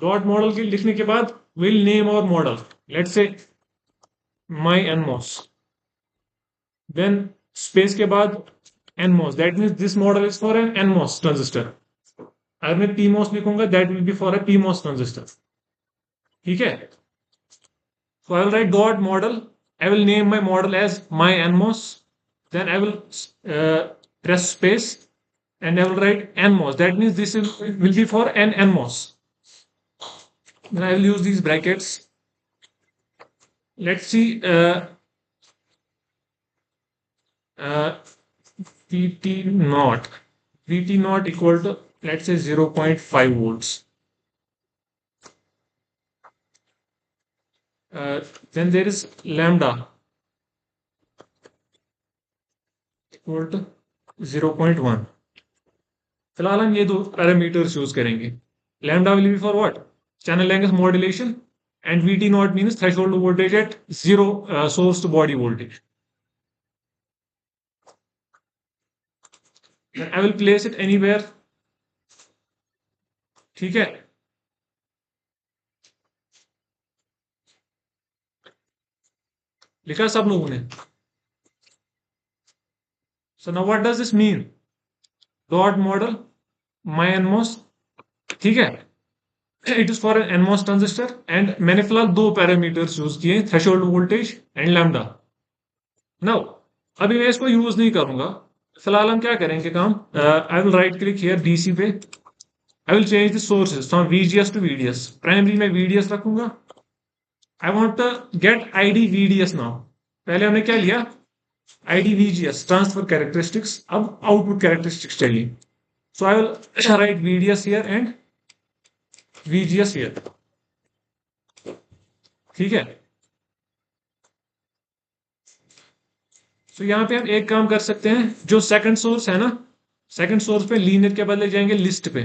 डॉट मॉडल के लिखने के बाद विल नेम और model, let's say my NMOS. Then space के बाद NMOS, that means this model is for an NMOS transistor. अगर मैं PMOS लिखूंगा that will be for a PMOS transistor. ठीक है, so I will write dot model. I will name my model as my NMOS. Then I will press space and I will write NMOS. That means this will be for an NMOS. Then I will use these brackets. Let's see VT naught. VT naught equal to, let's say, 0.5 volts. Then there is lambda equal to 0.1. फिलहाल हम ये दो parameters use करेंगे। Lambda will be for what? Channel length modulation, and VT nought means threshold voltage at zero source to body voltage. I will place it anywhere। ठीक है, लिखा सब लोगों ने? So now what does this mean? Dot model my NMOS, ठीक है, it is for an NMOS transistor, and मैंने फिलहाल दो पैरामीटर्स यूज किए, threshold voltage and lambda. Now अभी मैं इसको यूज नहीं करूंगा, फिलहाल हम क्या करेंगे काम, I will right click here DC पे, I will change the sources from VGS to VDS। Primary में VDS रखूंगा। I want to get ID VDS now. पहले हमने क्या लिया, ID VGS ट्रांसफर कैरेक्टरिस्टिक्स, अब आउटपुट कैरेक्टरिस्टिक्स चाहिए। So I will write VDS here and VGS here. ठीक है, तो यहां पे हम एक काम कर सकते हैं, जो सेकंड सोर्स है ना, सेकंड सोर्स पे लीनियर के बदले जाएंगे लिस्ट पे।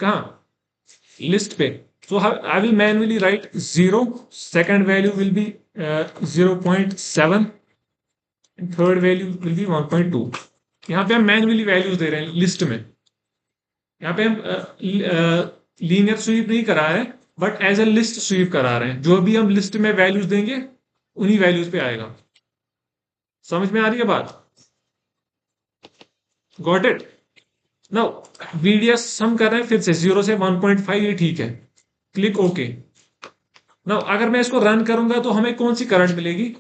कहा? लिस्ट पे। So I will manually write 0, second value will be 0.7, third value will be 1.2। यहां पे हम मैन्युअली वैल्यूज दे रहे हैं लिस्ट में। यहां पे हम लीनियर स्वीप नहीं करा रहे हैं, but as a list sweep करा रहे हैं। जो भी हम लिस्ट में वैल्यूज देंगे उन्हीं वैल्यूज पे आएगा। समझ में आ रही है बात? Got it? नाउ VDS हम कर रहे हैं फिर से 0 से 1.5, ये ठीक है, क्लिक ओके। नाउ अगर मैं इसको रन करूंगा तो हमें कौन सी करंट मिलेगी?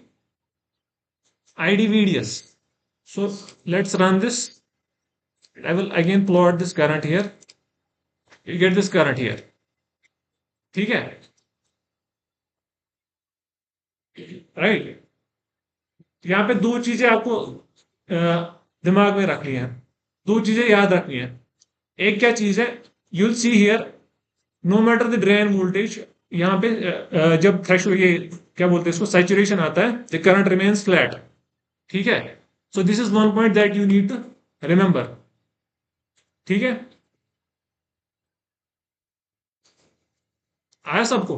ID VDS। So let's run this. I will again plot this current here। You get this current here। ठीक है, राइट। यहां पे दो चीजें आपको दिमाग में रखनी है, दो चीजें याद रखनी है। एक क्या चीज है, you will see here, no matter the drain voltage, यहाँ पे जब थ्रेशोल्ड, ये क्या बोलते हैं इसको, सैचुरेशन आता है, द करंट रिमेन्स फ्लैट। ठीक है, so this is one point that you need to remember. ठीक है, आया सबको?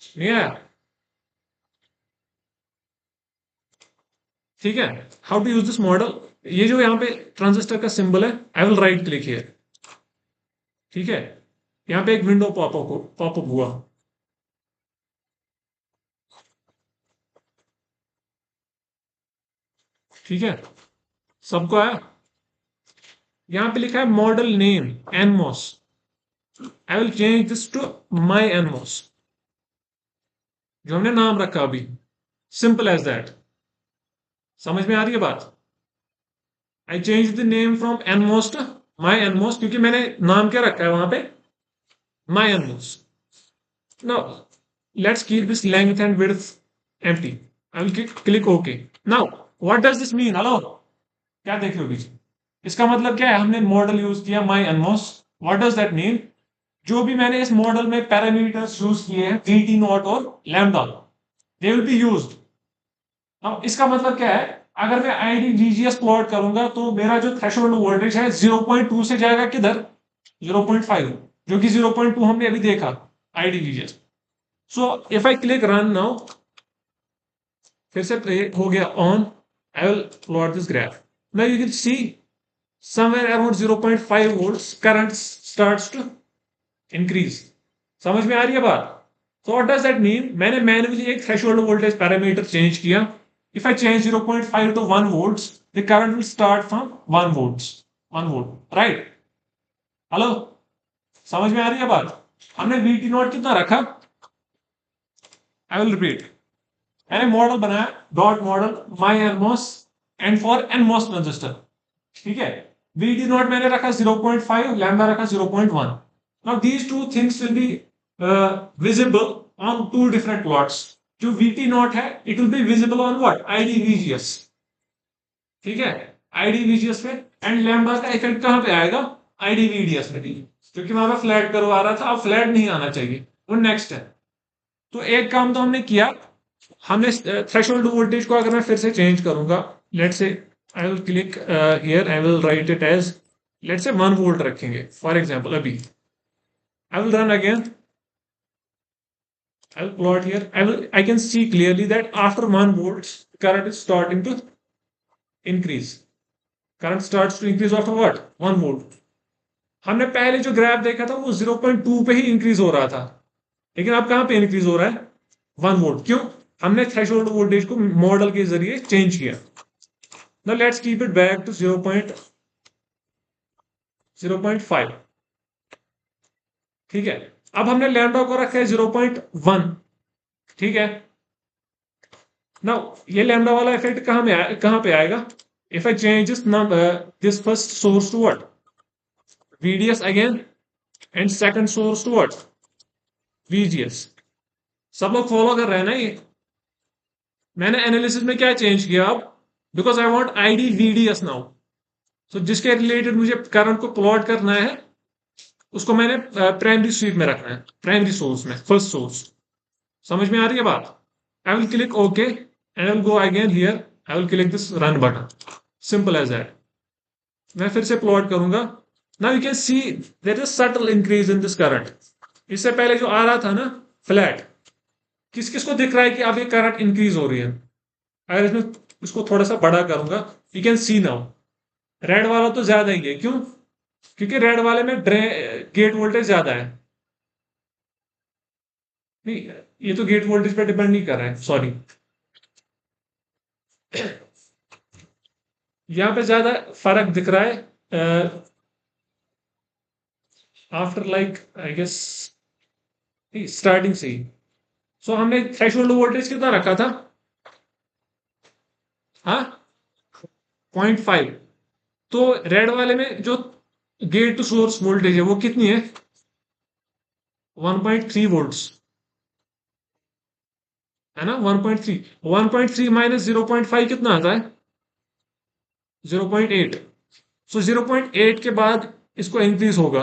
नहीं आया? ठीक है, how to use this model. ये जो यहाँ पे ट्रांजिस्टर का सिंबल है, I will right click here. ठीक है, यहाँ पे एक विंडो पॉपअप हुआ। ठीक है, सबको आया? यहां पे लिखा है model name NMOS। I will change this to my NMOS, जो हमने नाम रखा अभी। Simple as that. समझ में आ रही है बात? I change the name from NMOS to my NMOS, क्योंकि मैंने नाम क्या रखा है वहां पे, my NMOS। Now let's keep this length and width empty. I will click okay. Now what does this mean? Hello, क्या देख रहे हो बीच? इसका मतलब क्या है, हमने मॉडल यूज किया माई NMOS। What does that mean? जो भी मैंने इस मॉडल में पैरामीटर्स यूज किए हैं, VT नॉट और lambda, they will be used. अब इसका मतलब क्या है, अगर मैं ID VGS प्लॉट करूंगा तो मेरा जो थ्रेशोल्ड वोल्टेज है 0.2 से जाएगा किधर? 0.5, जो कि 0.2 हमने अभी देखा ID VGS। So if I click run now, फिर से प्ले हो गया on, I will plot this graph. Now you can C somewhere around 0.5 volts current starts to increase। समझ में आ रही है बात? So what does that mean? मैंने मैन्युअली एक थ्रेशोल्ड वोल्टेज पैरामीटर चेंज किया, If I change 0.5 to 1 volts, the current will start from 1 volts, 1 volt, right? Hello, समझ में आ रही है बात? हमने VT नॉट कितना रखा? आई विल रिपीट। मैंने मॉडल बनाया, dot model my NMOS and for NMOS transistor, ठीक है। VT नॉट मैंने रखा 0.5, लैम्डा रखा 0.1। Now these two things will be visible on two different plots. जो VT नॉट है it will be visible on what? IDVGS, ठीक है, IDVGS पे। एंड लैम्डा का इफेक्ट कहां पे आएगा? IDVDS में भी, क्योंकि वहां पे फ्लैट कर्व आ रहा था, अब फ्लैट नहीं आना चाहिए, वो नेक्स्ट है। तो एक काम तो हमने किया, हमने थ्रेशोल्ड वोल्टेज को अगर मैं फिर से चेंज करूंगा, let's say I will click here, I will write it as, let's say 1 volt रखेंगे फॉर एग्जांपल। अभी I will run again, I will plot here. I can see clearly that after 1 volts, current is starting to increase. Current starts to increase after what? 1 volt. हमने पहले जो graph देखा था वो 0.2 पे ही increase हो रहा था, लेकिन अब कहां पे इंक्रीज हो रहा है? 1 वोल्ट। क्यों? हमने थ्रेशोल्ड वोल्टेज को मॉडल के जरिए चेंज किया। Now let's keep it back to 0.5, ठीक है। अब हमने लैम्डा को रखा है 0.1, ठीक है। नाउ ये लैम्डा वाला इफेक्ट कहां पे आएगा? If I change this number, this first source to what? VDS again, and second source to what? VGS। सब लोग फॉलो कर रहे हैं ना ये? मैंने एनालिसिस में क्या चेंज किया अब? Because I want IDVDS now, so जिसके रिलेटेड मुझे करंट को प्लॉट करना है उसको मैंने प्राइमरी स्वीप में रखना है, प्राइमरी सोर्स में, फर्स्ट सोर्स। समझ में आ रही है बात? I will click okay and I will go again here, I will click this run button, simple as that. मैं फिर से प्लॉट करूंगा। Now you can see there is subtle increase in this current. इससे पहले जो आ रहा था ना फ्लैट, किस किस को दिख रहा है कि अब ये करंट इंक्रीज हो रही है? अगर इसमें इसको थोड़ा सा बड़ा करूंगा, you can C now red वाला तो ज्यादा ही है। क्यों? क्योंकि रेड वाले में गेट वोल्टेज ज्यादा है। नहीं, ये तो गेट वोल्टेज पे डिपेंड नहीं कर रहा है, सॉरी। यहाँ पे ज्यादा फर्क दिख रहा है after like I guess starting से ही। सो हमने थ्रेशोल्ड वोल्टेज कितना रखा था? हाँ, 0.5। तो रेड वाले में जो गेट टू सोर्स वोल्टेज है वो कितनी है? 1.3 वोल्ट्स, है ना? 1.3, 1.3 माइनस 0.5 कितना आता है? 0.8। सो 0.8 के बाद इसको इंक्रीज होगा।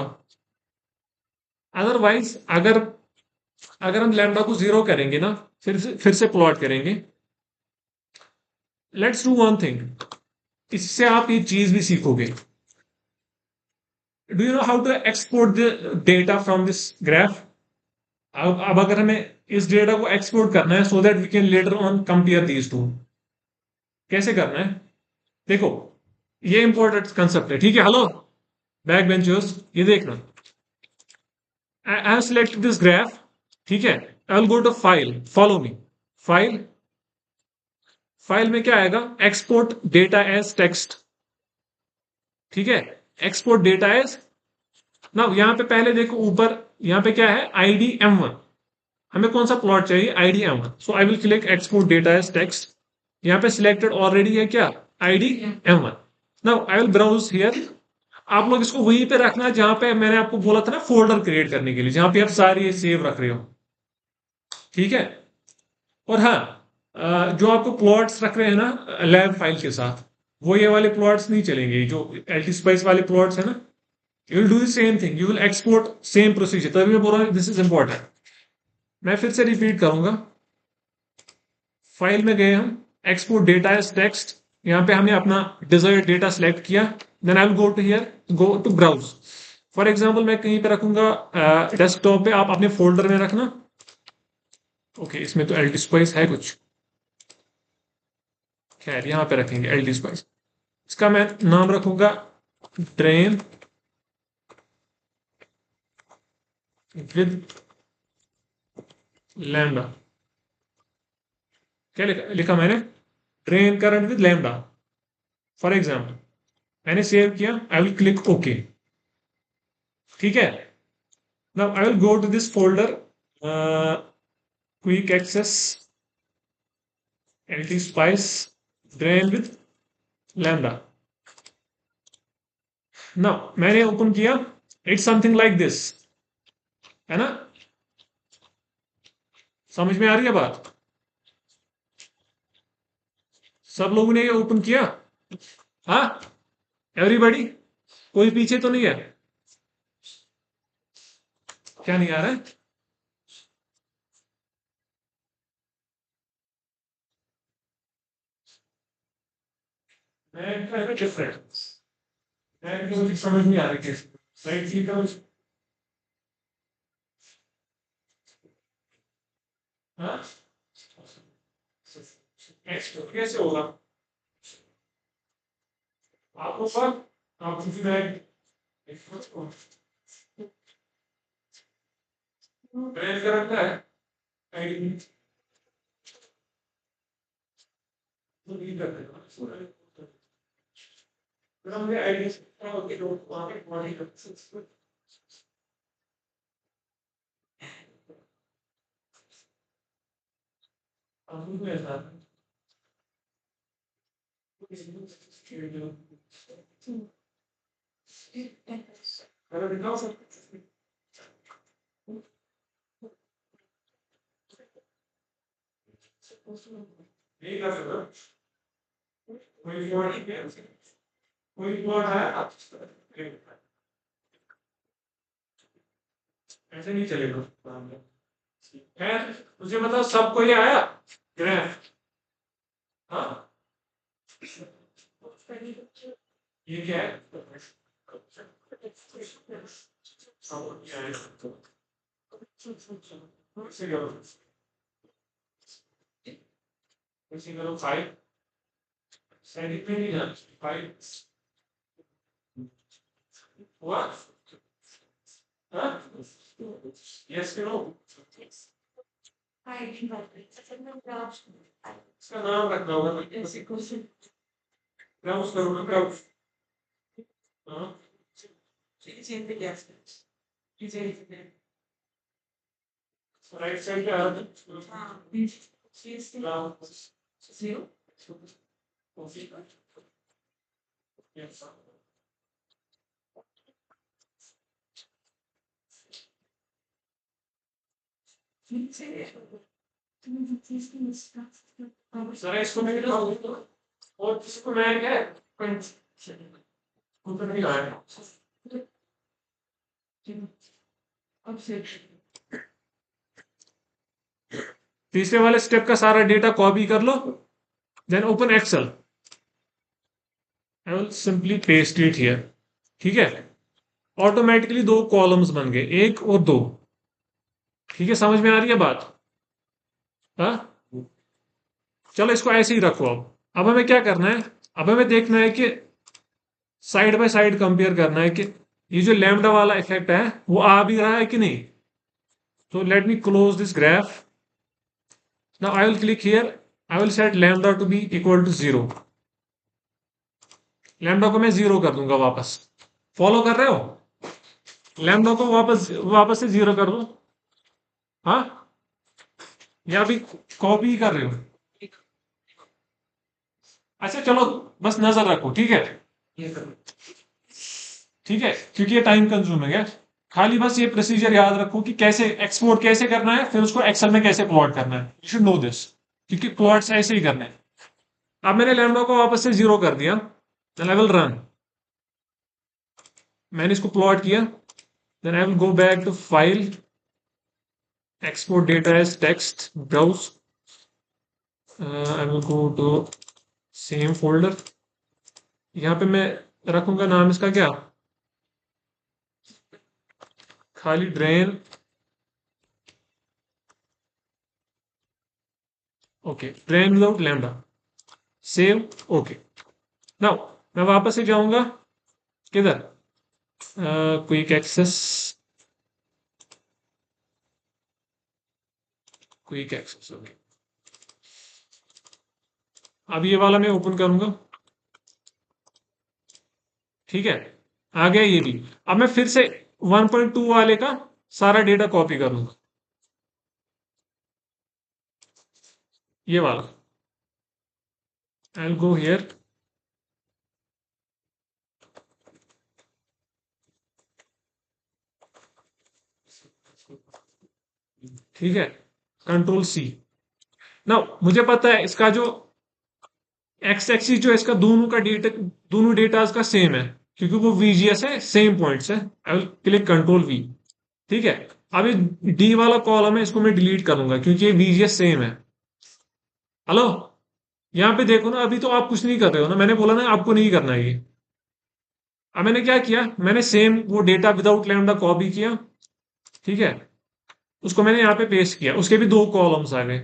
अदरवाइज अगर अगर हम लैम्डा को जीरो करेंगे ना, फिर से प्लॉट करेंगे। लेट्स डू वन थिंग, इससे आप ये चीज भी सीखोगे। Do you know how to export the data from this graph? अब अगर हमें इस डेटा को एक्सपोर्ट करना है so that we can later on compare these two, कैसे करना है? देखो, ये इंपॉर्टेंट कंसेप्ट है, ठीक है। हेलो बैक बेंचर्स, ये देखना, I have selected this graph, ठीक है। I will go to file, follow me. File, file में क्या आएगा? एक्सपोर्ट डेटा एज टेक्स्ट, ठीक है। एक्सपोर्ट डेटा एज, ना यहां पे पहले देखो ऊपर, यहां पे क्या है? IDM1। हमें कौन सा प्लॉट चाहिए? IDM1। So I will click export data as text. यहां पे सिलेक्टेड ऑलरेडी है क्या? IDM1। Now I will browse here. आप लोग इसको वहीं पे रखना जहां पे मैंने आपको बोला था ना फोल्डर क्रिएट करने के लिए, जहां पे आप सारी सेव रख रहे हो, ठीक है। और हाँ, जो आपको प्लॉट्स रख रहे हैं ना लैब फाइल के साथ, वो ये वाले प्लॉट्स नहीं चलेंगे, जो LT स्पाइस वाले प्लॉट्स है ना। You will do the same thing, you will export same procedure. तभी मैं बोल रहा हूँ दिस इज इंपॉर्टेंट। मैं फिर से रिपीट करूंगा। फाइल में गए हम, एक्सपोर्ट डेटा एज टेक्स्ट, यहाँ पे हमने अपना डिजायर्ड डेटा सेलेक्ट किया। Then I will go to here, go to browse. For example मैं कहीं पे रखूंगा डेस्कटॉप पे, आप अपने फोल्डर में रखना। ओके, इसमें तो LT स्पाइस है कुछ, खैर यहाँ पे रखेंगे LT स्पाइस। इसका मैं नाम रखूंगा ड्रेन विद लैम्डा। क्या लिखा मैंने? Drain current with lambda for example. मैंने सेव किया, आई विल क्लिक ओके। ठीक है, now I will go to this folder, quick access lt spice drain with lambda। नाउ मैंने ओपन किया, इट्स समथिंग लाइक दिस, है ना? समझ में आ रही है बात? सब लोगों ने ये ओपन किया? हाँ, एवरीबॉडी, कोई पीछे तो नहीं है? क्या नहीं आ रहा है? मैं डिफरेंट, मैं मुझे समझ नहीं आ रहा कैसे राइट क्लिक करो। हाँ, एक्सपोर्ट कैसे होगा? आपको सब आप किसी बैग ब्रेन का रखता है आईडी तो नहीं करते फिर हमने आईडी के लोग वहां पे मॉनिटर करते अब उनको ऐसा अगर दिखाओ सब नहीं कर सकते, कोई फ्लॉट नहीं है, कोई फ्लॉट है ऐसे नहीं चलेगा। खैर मुझे मतलब सबको ये आया ग्राफ? हाँ, ये क्या है? सबको ये आया इसे करो, इसे करो 5 सेकंड में नहीं जाना 5 हुआ? हाँ, यस के नो? इसका नाम रखना होगा, ब्राउज करो, ब्राउज। हाँ, राइट साइड पे आ यस जरा इसको मैं दिखाऊं और इसको मैं क्या है ऊपर नहीं आया। तीसरे वाले स्टेप का सारा डेटा कॉपी कर लो, then open Excel, I will simply paste it here. ठीक है, ऑटोमेटिकली दो कॉलम्स बन गए, एक और दो। ठीक है, समझ में आ रही है बात? हाँ, चलो इसको ऐसे ही रखो। अब हमें क्या करना है, अब हमें देखना है कि साइड बाय साइड कंपेयर करना है कि ये जो लैम्डा वाला इफेक्ट है वो आ भी रहा है कि नहीं। तो let me close this graph. Now I will click here, I will set lambda to be equal to 0। Lambda को मैं 0 कर दूंगा वापस। फॉलो कर रहे हो? लैम्डा को वापस वापस से 0 कर दो। हाँ, या अभी कॉपी कर रहे हो? अच्छा चलो, बस नजर रखो, ठीक है? ठीक है, क्योंकि ये टाइम कंज्यूमिंग है। खाली बस ये प्रोसीजर याद रखो कि कैसे एक्सपोर्ट कैसे करना है, फिर उसको एक्सेल में कैसे प्लॉट करना है। यू शुड नो दिस, क्योंकि प्लॉट्स ऐसे ही करने हैं। अब मैंने लैम्डा को वापस से 0 कर दिया, देन आई विल रन। मैंने इसको प्लॉट किया, then I will go back to file, export data as text, browse, I will go to same folder. यहाँ पे मैं रखूंगा नाम इसका क्या, खाली drain. Okay, drain without lambda, save, okay. नाउ मैं वापस से जाऊंगा किधर, quick access, quick access, okay. अब ये वाला मैं ओपन करूंगा, ठीक है, आ गया ये भी। अब मैं फिर से 1.2 वाले का सारा डेटा कॉपी करूंगा, ये वाला। आई विल गो हियर, ठीक है, कंट्रोल सी। ना मुझे पता है इसका जो एक्स एक्सिस जो है इसका दोनों का डेटा, दोनों डेटा का सेम है, क्योंकि वो वीजीएस है, सेम पॉइंट्स है। I will click control we, ठीक है। अब ये डी वाला कॉलम है, इसको मैं डिलीट करूंगा क्योंकि ये वीजीएस सेम है। हेलो, यहाँ पे देखो ना, अभी तो आप कुछ नहीं कर रहे हो ना, मैंने बोला ना आपको नहीं करना है ये। अब मैंने क्या किया, मैंने सेम वो डेटा विदाउट लैम्डा कॉपी किया, ठीक है, उसको मैंने यहाँ पे पेस्ट किया, उसके भी दो कॉलम्स आ गए।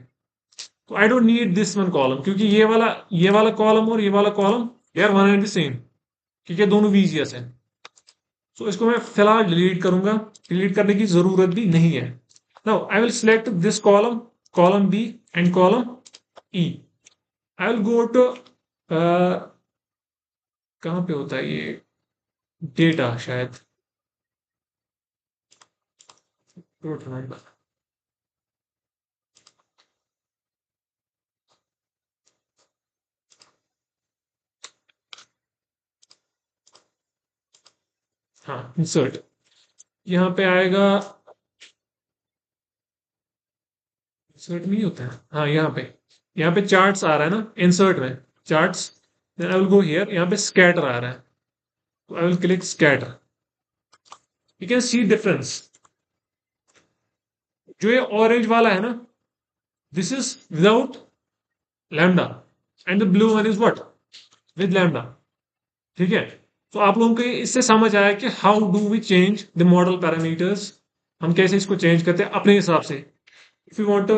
तो I don't need this one column, क्योंकि ये वाला कॉलम और ये वाला column they are one and the same, क्योंकि दोनों वीजीएस है। तो इसको मैं फिलहाल डिलीट करूंगा, डिलीट करने की जरूरत भी नहीं है। Now I will select this column, column B and column E. I will go to, कहाँ पे होता है ये डेटा, शायद हाँ, इंसर्ट, यहाँ पे आएगा, इंसर्ट में ही होता है, हाँ यहाँ पे चार्ट्स आ रहा है ना, इंसर्ट में charts. Then I will go here, यहाँ पे स्कैटर आ रहा है, तो I will click scatter. You can see difference, जो ये ऑरेंज वाला है ना, this is without lambda, and the blue one is what, with lambda, ठीक है। तो आप लोगों को इससे समझ आया कि how do we change the model parameters, हम कैसे इसको चेंज करते हैं अपने हिसाब से। If you want,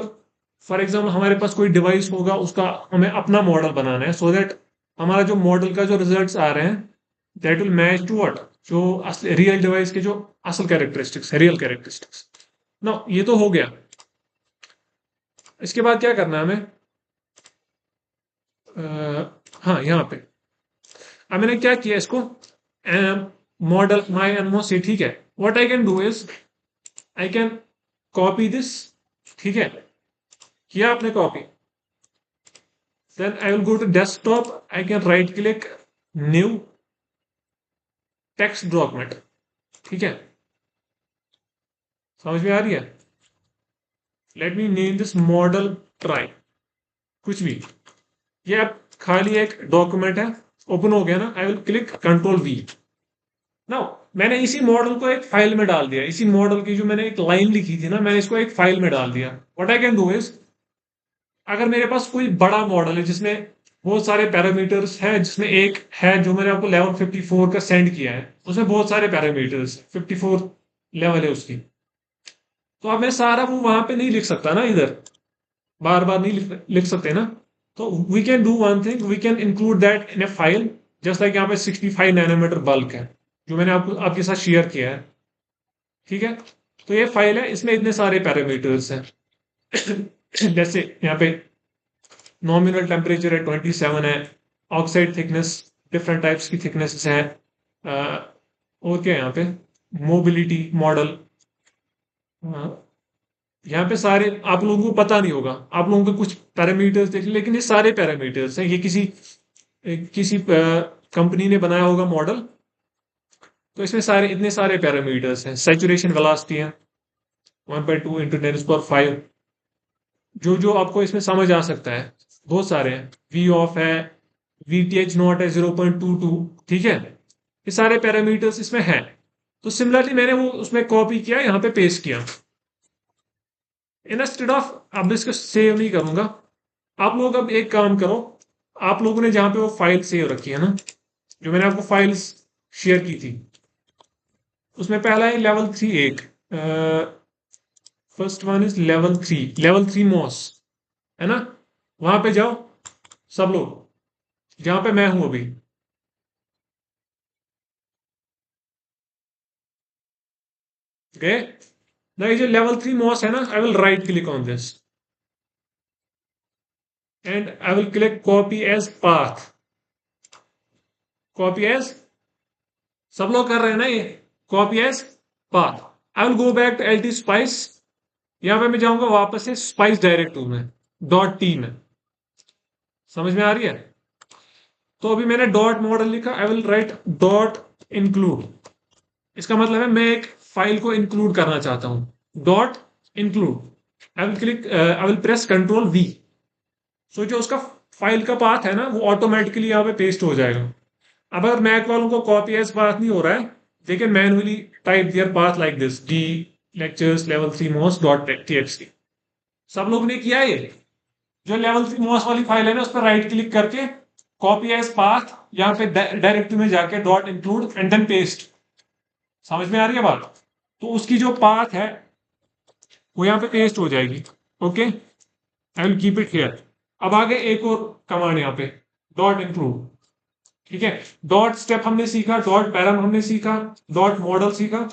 for example हमारे पास कोई डिवाइस होगा, उसका हमें अपना मॉडल बनाना है, सो दैट हमारा जो मॉडल का जो रिजल्ट्स आ रहे हैं, that will match to what, जो असली रियल डिवाइस के जो असल कैरेक्टरिस्टिक्स है, रियल कैरेक्टरिस्टिक्स। ना ये तो हो गया। इसके बाद क्या करना है हमें, हाँ यहाँ पे अब मैंने क्या किया, इसको मॉडल माई एनमो से, ठीक है। What I can do is, I can copy this, ठीक है, किया आपने copy. Then I will go to desktop, I can right click, new text document, ठीक है, समझ में आ रही है। Let me name this model try, कुछ भी, ये अब खाली एक डॉक्यूमेंट है, ओपन हो गया ना। आई will click control we. Now मैंने इसी मॉडल को एक फाइल में डाल दिया, इसी मॉडल की जो मैंने एक लाइन लिखी थी ना, मैंने इसको एक फाइल में डाल दिया। What I can do is, अगर मेरे पास कोई बड़ा मॉडल है जिसमें बहुत सारे पैरामीटर्स हैं, जिसमें एक है जो मैंने आपको लेवल 54 का सेंड किया है, उसमें बहुत सारे पैरामीटर्स 54 लेवल है उसकी, तो अब मैं सारा वो वहां पे नहीं लिख सकता ना, इधर बार बार नहीं लिख सकते ना। तो we can do one thing, we can include that in a file, just like यहाँ पे 65 नैनोमीटर बल्क है जो मैंने आपको आपके साथ शेयर किया है, ठीक है। तो ये फाइल है, इसमें इतने सारे पैरामीटर्स हैं। जैसे यहाँ पे नॉमिनल टेम्परेचर है 27 है, ऑक्साइड थिकनेस, डिफरेंट टाइप्स की थिकनेसेस हैं, और क्या है यहाँ पे, मोबिलिटी मॉडल, यहाँ पे सारे आप लोगों को पता नहीं होगा, आप लोगों को कुछ पैरामीटर्स देख, लेकिन ये सारे पैरामीटर्स हैं, ये किसी किसी कंपनी ने बनाया होगा मॉडल, तो इसमें सारे इतने सारे पैरामीटर्स हैं। सैचुरेशन वेलोसिटी है 1/2 इंटू 10⁵, जो जो आपको इसमें समझ आ सकता है, बहुत सारे हैं। वी ऑफ है, वी टी एच नॉट है 0.22, ठीक है, ये सारे पैरामीटर्स इसमें हैं। तो सिमिलरली मैंने वो उसमें कॉपी किया, यहाँ पे पेस्ट किया, इंस्टेड ऑफ, अब इसको सेव नहीं करूंगा। आप लोग अब एक काम करो, आप लोगों ने जहां पे वो फाइल सेव रखी है ना, जो मैंने आपको फाइल्स शेयर की थी, उसमें पहला है लेवल 3, एक first one is level 3, level 3 MOS, है ना। वहां पे जाओ सब लोग, जहां पे मैं हूं अभी, गए ना। ये जो लेवल 3 मॉस है ना, आई will right click on this, and I will click copy as path. Copy as, सब लोग कर रहे हैं ना ये, copy as path. I will go back to LT Spice. यहां पे मैं जाऊंगा वापस से Spice डायरेक्टरी में .t में. समझ में आ रही है? तो अभी मैंने डॉट मॉडल लिखा. आई विल राइट डॉट इंक्लूड. इसका मतलब है मैं एक फाइल को इंक्लूड करना चाहता हूं. Dot include. I will press control V. So जो उसका फाइल का पाथ है ना वो ऑटोमेटिकली यहाँ पे पेस्ट हो जाएगा. अब अगर मैक वालों को कॉपी एज पाथ नहीं हो रहा है, they can manually type there path like this D lectures level 3 mos dot txt. सब लोग ने किया है ये. जो लेवल 3 मॉस वाली फाइल है ना उस पर राइट क्लिक करके कॉपी एज पाथ, यहाँ पे डायरेक्टरी में जाके dot include and then paste. समझ में आ रही है बात? तो उसकी जो पाथ है वो यहाँ पे पेस्ट हो जाएगी. Okay, I will keep it here. अब आगे एक और कमांड यहाँ पे डॉट इंक्लूड. ठीक है, डॉट स्टेप हमने सीखा, डॉट पैरम हमने सीखा, डॉट मॉडल सीखा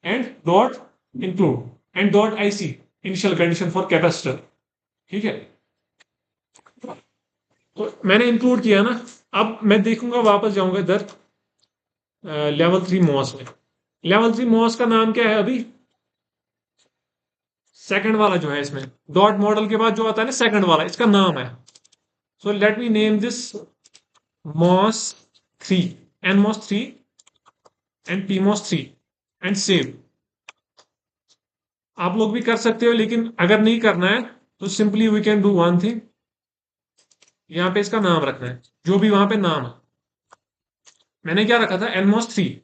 and dot include and dot IC initial condition for capacitor. ठीक है, तो मैंने इंक्लूड किया ना. अब मैं देखूंगा, वापस जाऊंगा इधर लेवल 3 मॉस में. लेवल 3 मॉस का नाम क्या है अभी? सेकंड वाला जो है इसमें डॉट मॉडल के बाद जो आता है ना सेकंड वाला, इसका नाम है. So let me name this MOS 3, N MOS 3 and P MOS 3 and save. आप लोग भी कर सकते हो, लेकिन अगर नहीं करना है तो simply we can do one thing. यहां पे इसका नाम रखना है जो भी वहां पे नाम है. मैंने क्या रखा था? NMOS 3.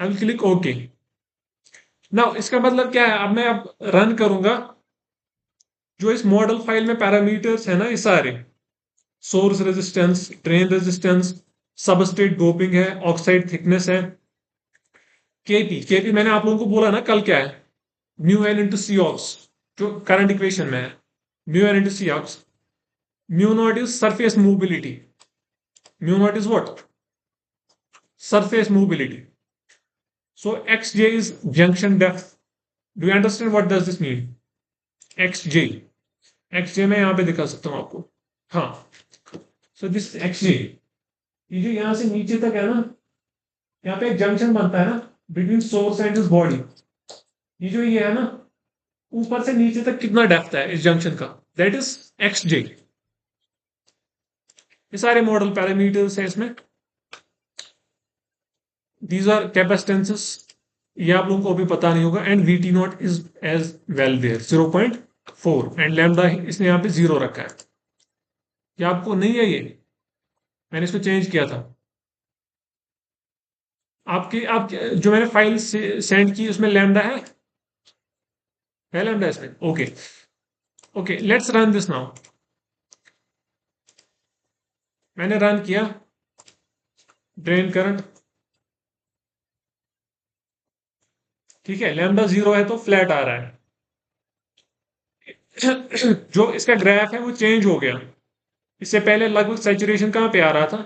I will click okay. Now इसका मतलब क्या है? अब रन करूंगा. जो इस मॉडल फाइल में पैरामीटर्स है ना ये सारे, source resistance, drain resistance, substrate doping है, ऑक्साइड थिकनेस है, केपी मैंने आप लोगों को बोला ना कल क्या है? Mu n into C ox, जो करंट इक्वेशन में है. Mu n into C ox. Mu not is surface mobility. Mu not is what? surface mobility. So xj is junction depth. Do you understand what does this mean? xj. xj मैं यहां पे दिखा सकता हूं आपको. हाँ, so this xj, ये जो यहां से नीचे तक है ना, यहाँ पे एक जंक्शन बनता है ना बिटवीन सोर्स एंड इस बॉडी. ये है ना, ऊपर से नीचे तक कितना डेप्थ है इस जंक्शन का, दैट इज xj. ये सारे मॉडल पैरामीटर्स हैं इसमें. These are capacitances. ये आप लोगों को अभी पता नहीं होगा. And V T not is as well there 0.4 एंड लैम्डा इसने यहाँ पे 0 रखा है. ये आपको नहीं है, ये मैंने इसको चेंज किया था. आप जो मैंने फाइल सेंड की उसमें लैम्डा है लैम्डा इसमें. Okay okay, let's run this now. मैंने रन किया. ड्रेन करंट, ठीक है, लैम्डा 0 है तो फ्लैट आ रहा है. जो इसका ग्राफ है वो चेंज हो गया. इससे पहले लगभग सैचुरेशन कहां पे आ रहा था,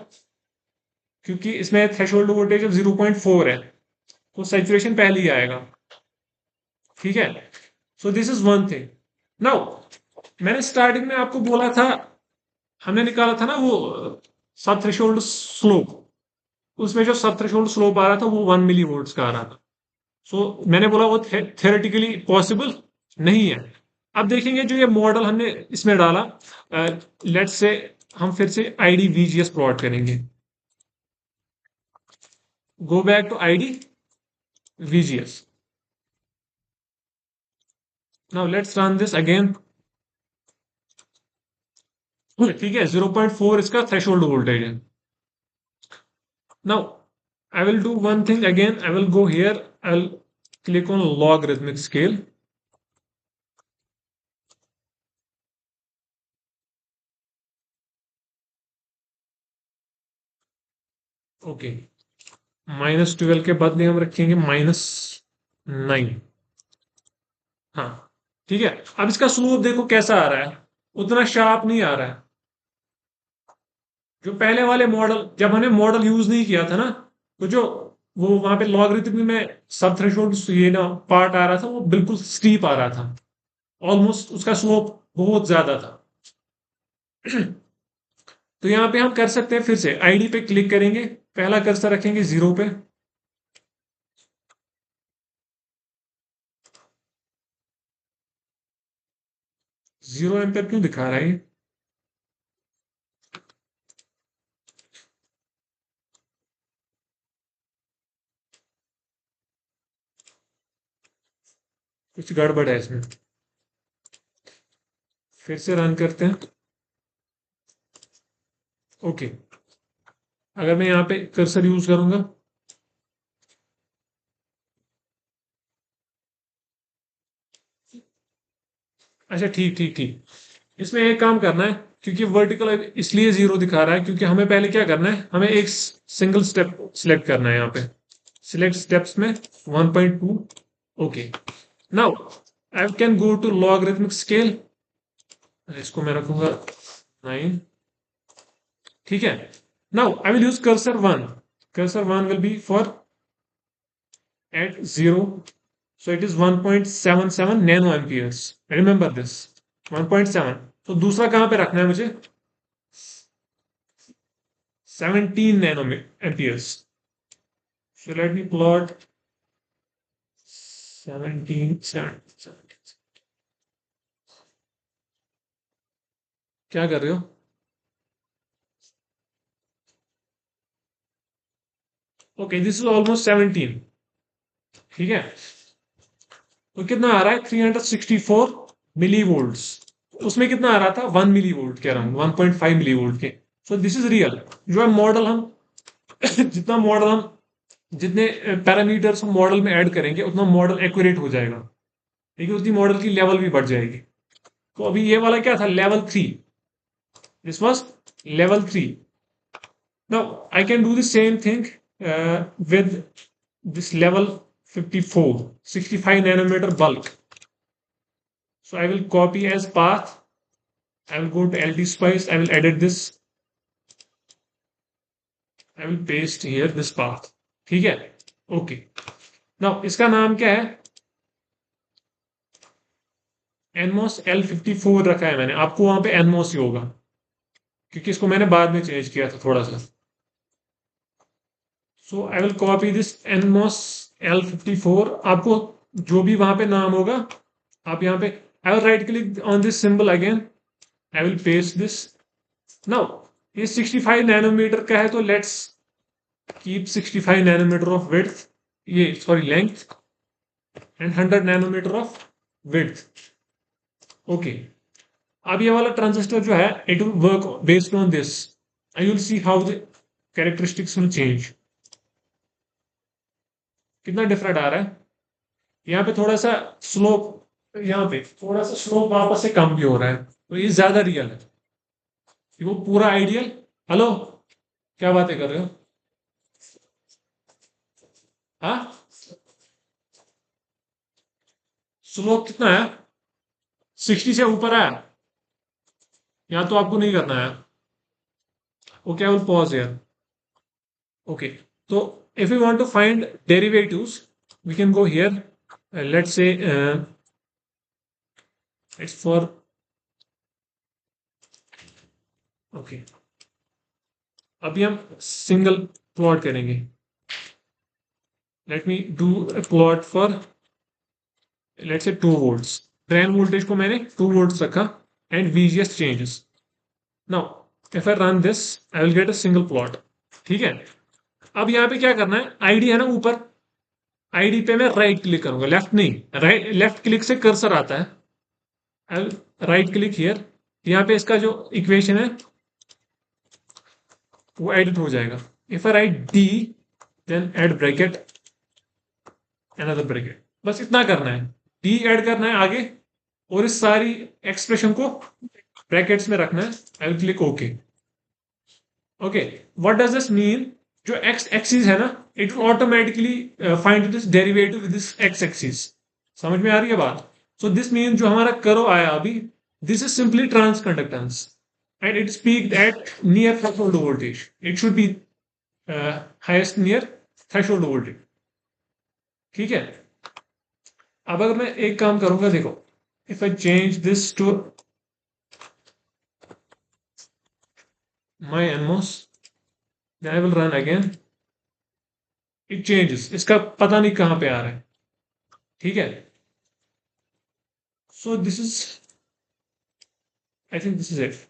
क्योंकि इसमें थ्रेशोल्ड वोल्टेज 0.4 है तो सैचुरेशन पहले ही आएगा. ठीक है, so this is one thing. Now मैंने स्टार्टिंग में आपको बोला था, हमने निकाला था ना वो सब थ्रेशोल्ड स्लोप. उसमें जो सब थ्रेशोल्ड स्लोप आ रहा था वो 1 मिली वोल्ट्स का आ रहा था. सो मैंने बोला वो थियोरेटिकली पॉसिबल नहीं है. अब देखेंगे जो ये मॉडल हमने इसमें डाला, लेट्स से हम फिर से आईडी वीजीएस प्लॉट करेंगे. Go back to ID VGS. Now let's run this again. ठीक है, 0.4 इसका थ्रेशोल्ड वोल्टेज है. Now I will do one thing again. I will go here, I will click on logarithmic scale. Okay, -12 के बदले हम रखेंगे -9. हाँ ठीक है. अब इसका स्लोप देखो कैसा आ रहा है, उतना शार्प नहीं आ रहा है. जो पहले वाले मॉडल, जब हमने मॉडल यूज नहीं किया था ना, तो जो वो वहां पे लॉगरिथम में सब थ्रेशोल्ड ये ना पार्ट आ रहा था, वो बिल्कुल स्टीप आ रहा था. ऑलमोस्ट उसका स्लोप बहुत ज्यादा था. तो यहां पे हम कर सकते हैं, फिर से आईडी पे क्लिक करेंगे, पहला कर्सर रखेंगे 0 पे, 0 एम्पेयर क्यों दिखा रहा है ये? कुछ गड़बड़ है इसमें। फिर से रन करते हैं। ओके, अगर मैं यहाँ पे कर्सर यूज करूंगा, अच्छा ठीक ठीक ठीक, इसमें एक काम करना है, क्योंकि वर्टिकल इसलिए 0 दिखा रहा है क्योंकि हमें पहले क्या करना है, हमें एक सिंगल स्टेप सिलेक्ट करना है। यहाँ पे सिलेक्ट स्टेप्स में 1.2। Okay, now I can go to logarithmic scale, इसको मैं रखूंगा 9। ठीक है, now I will use cursor 1। Cursor 1 will be for at 0, so it is 1.77 nano amperes, remember this, 1.7। तो दूसरा कहां पे रखना है मुझे, 17 nano amperes। so let me plot 17। क्या कर रहे हो? Okay, this is almost 17। ठीक है, तो कितना आ रहा है, 364 मिली वोल्ट्स। उसमें कितना आ रहा था, 1 मिली वोल्ट कह रहा हूँ, 1.5 मिली वोल्ट के। सो दिस इज रियल। जो है मॉडल हम जितना मॉडल हम जितने पैरामीटर्स हम मॉडल में ऐड करेंगे उतना मॉडल एक्यूरेट हो जाएगा, ठीक है, उतनी मॉडल की लेवल भी बढ़ जाएगी। तो अभी ये वाला क्या था, level 3, this was level 3। Now I can do the same thing with this level 54, 65 nanometer bulk. So I will copy as path, I will go to LT Spice, I will edit this, I will paste here this path। ठीक है, okay. Now इसका नाम क्या है, NMOS L54 रखा है मैंने, आपको वहां पे एनमोस ही होगा क्योंकि इसको मैंने बाद में चेंज किया था थोड़ा सा। So I will copy this NMOS L54। आपको जो भी वहां पे नाम होगा आप यहाँ पे, I will right click on this symbol again, I will paste this. Now ये 65 नैनोमीटर का है, तो let's keep 65 nanometer of width, ये sorry length, and 100 nanometer of width. Okay, अब ये वाला ट्रांजिस्टर जो है it will work based on this, I will see how the characteristics will change. कितना डिफरेंट आ रहा है, यहाँ पे थोड़ा सा स्लोप, यहाँ पे थोड़ा सा स्लोप वापस से कम भी हो रहा है, तो ये ज्यादा रियल है, वो पूरा आइडियल। हेलो, क्या बातें कर रहे हो? हाँ, स्लोप कितना है, 60 से ऊपर है, या तो आपको नहीं करना है। Okay, I will pause here. Okay, तो if we want to find derivatives we can go here, let's say it's for okay, अभी हम सिंगल प्लॉट करेंगे। Let me do a plot for let's say 2 volts, drain voltage को मैंने 2 volts रखा and VGS changes। now if I run this I will get a single plot। ठीक है, अब यहाँ पे क्या करना है, आईडी है ना ऊपर, आईडी पे मैं राइट क्लिक करूंगा, लेफ्ट नहीं, राइट, लेफ्ट क्लिक से कर्सर आता है, आई राइट क्लिक हियर, यहाँ पे इसका जो इक्वेशन है वो एडिट हो जाएगा। If I write D then add bracket another bracket, बस इतना करना है, डी ऐड करना है आगे और इस सारी एक्सप्रेशन को ब्रैकेट्स में रखना है। I will click okay. Okay, what does this mean, जो एक्स एक्सिस है ना it will automatically find this derivative with this x axis. समझ में आ रही है बात? सो दिस मीन जो हमारा करो आया अभी, this is simply transconductance and it is peaked at near threshold voltage. It should be highest near threshold voltage। ठीक है, अब अगर मैं एक काम करूंगा, देखो, if I change this to my nmos, then I will run again, it changes, इसका पता नहीं कहाँ पे आ रहा है, ठीक है. So this is, I think this is it.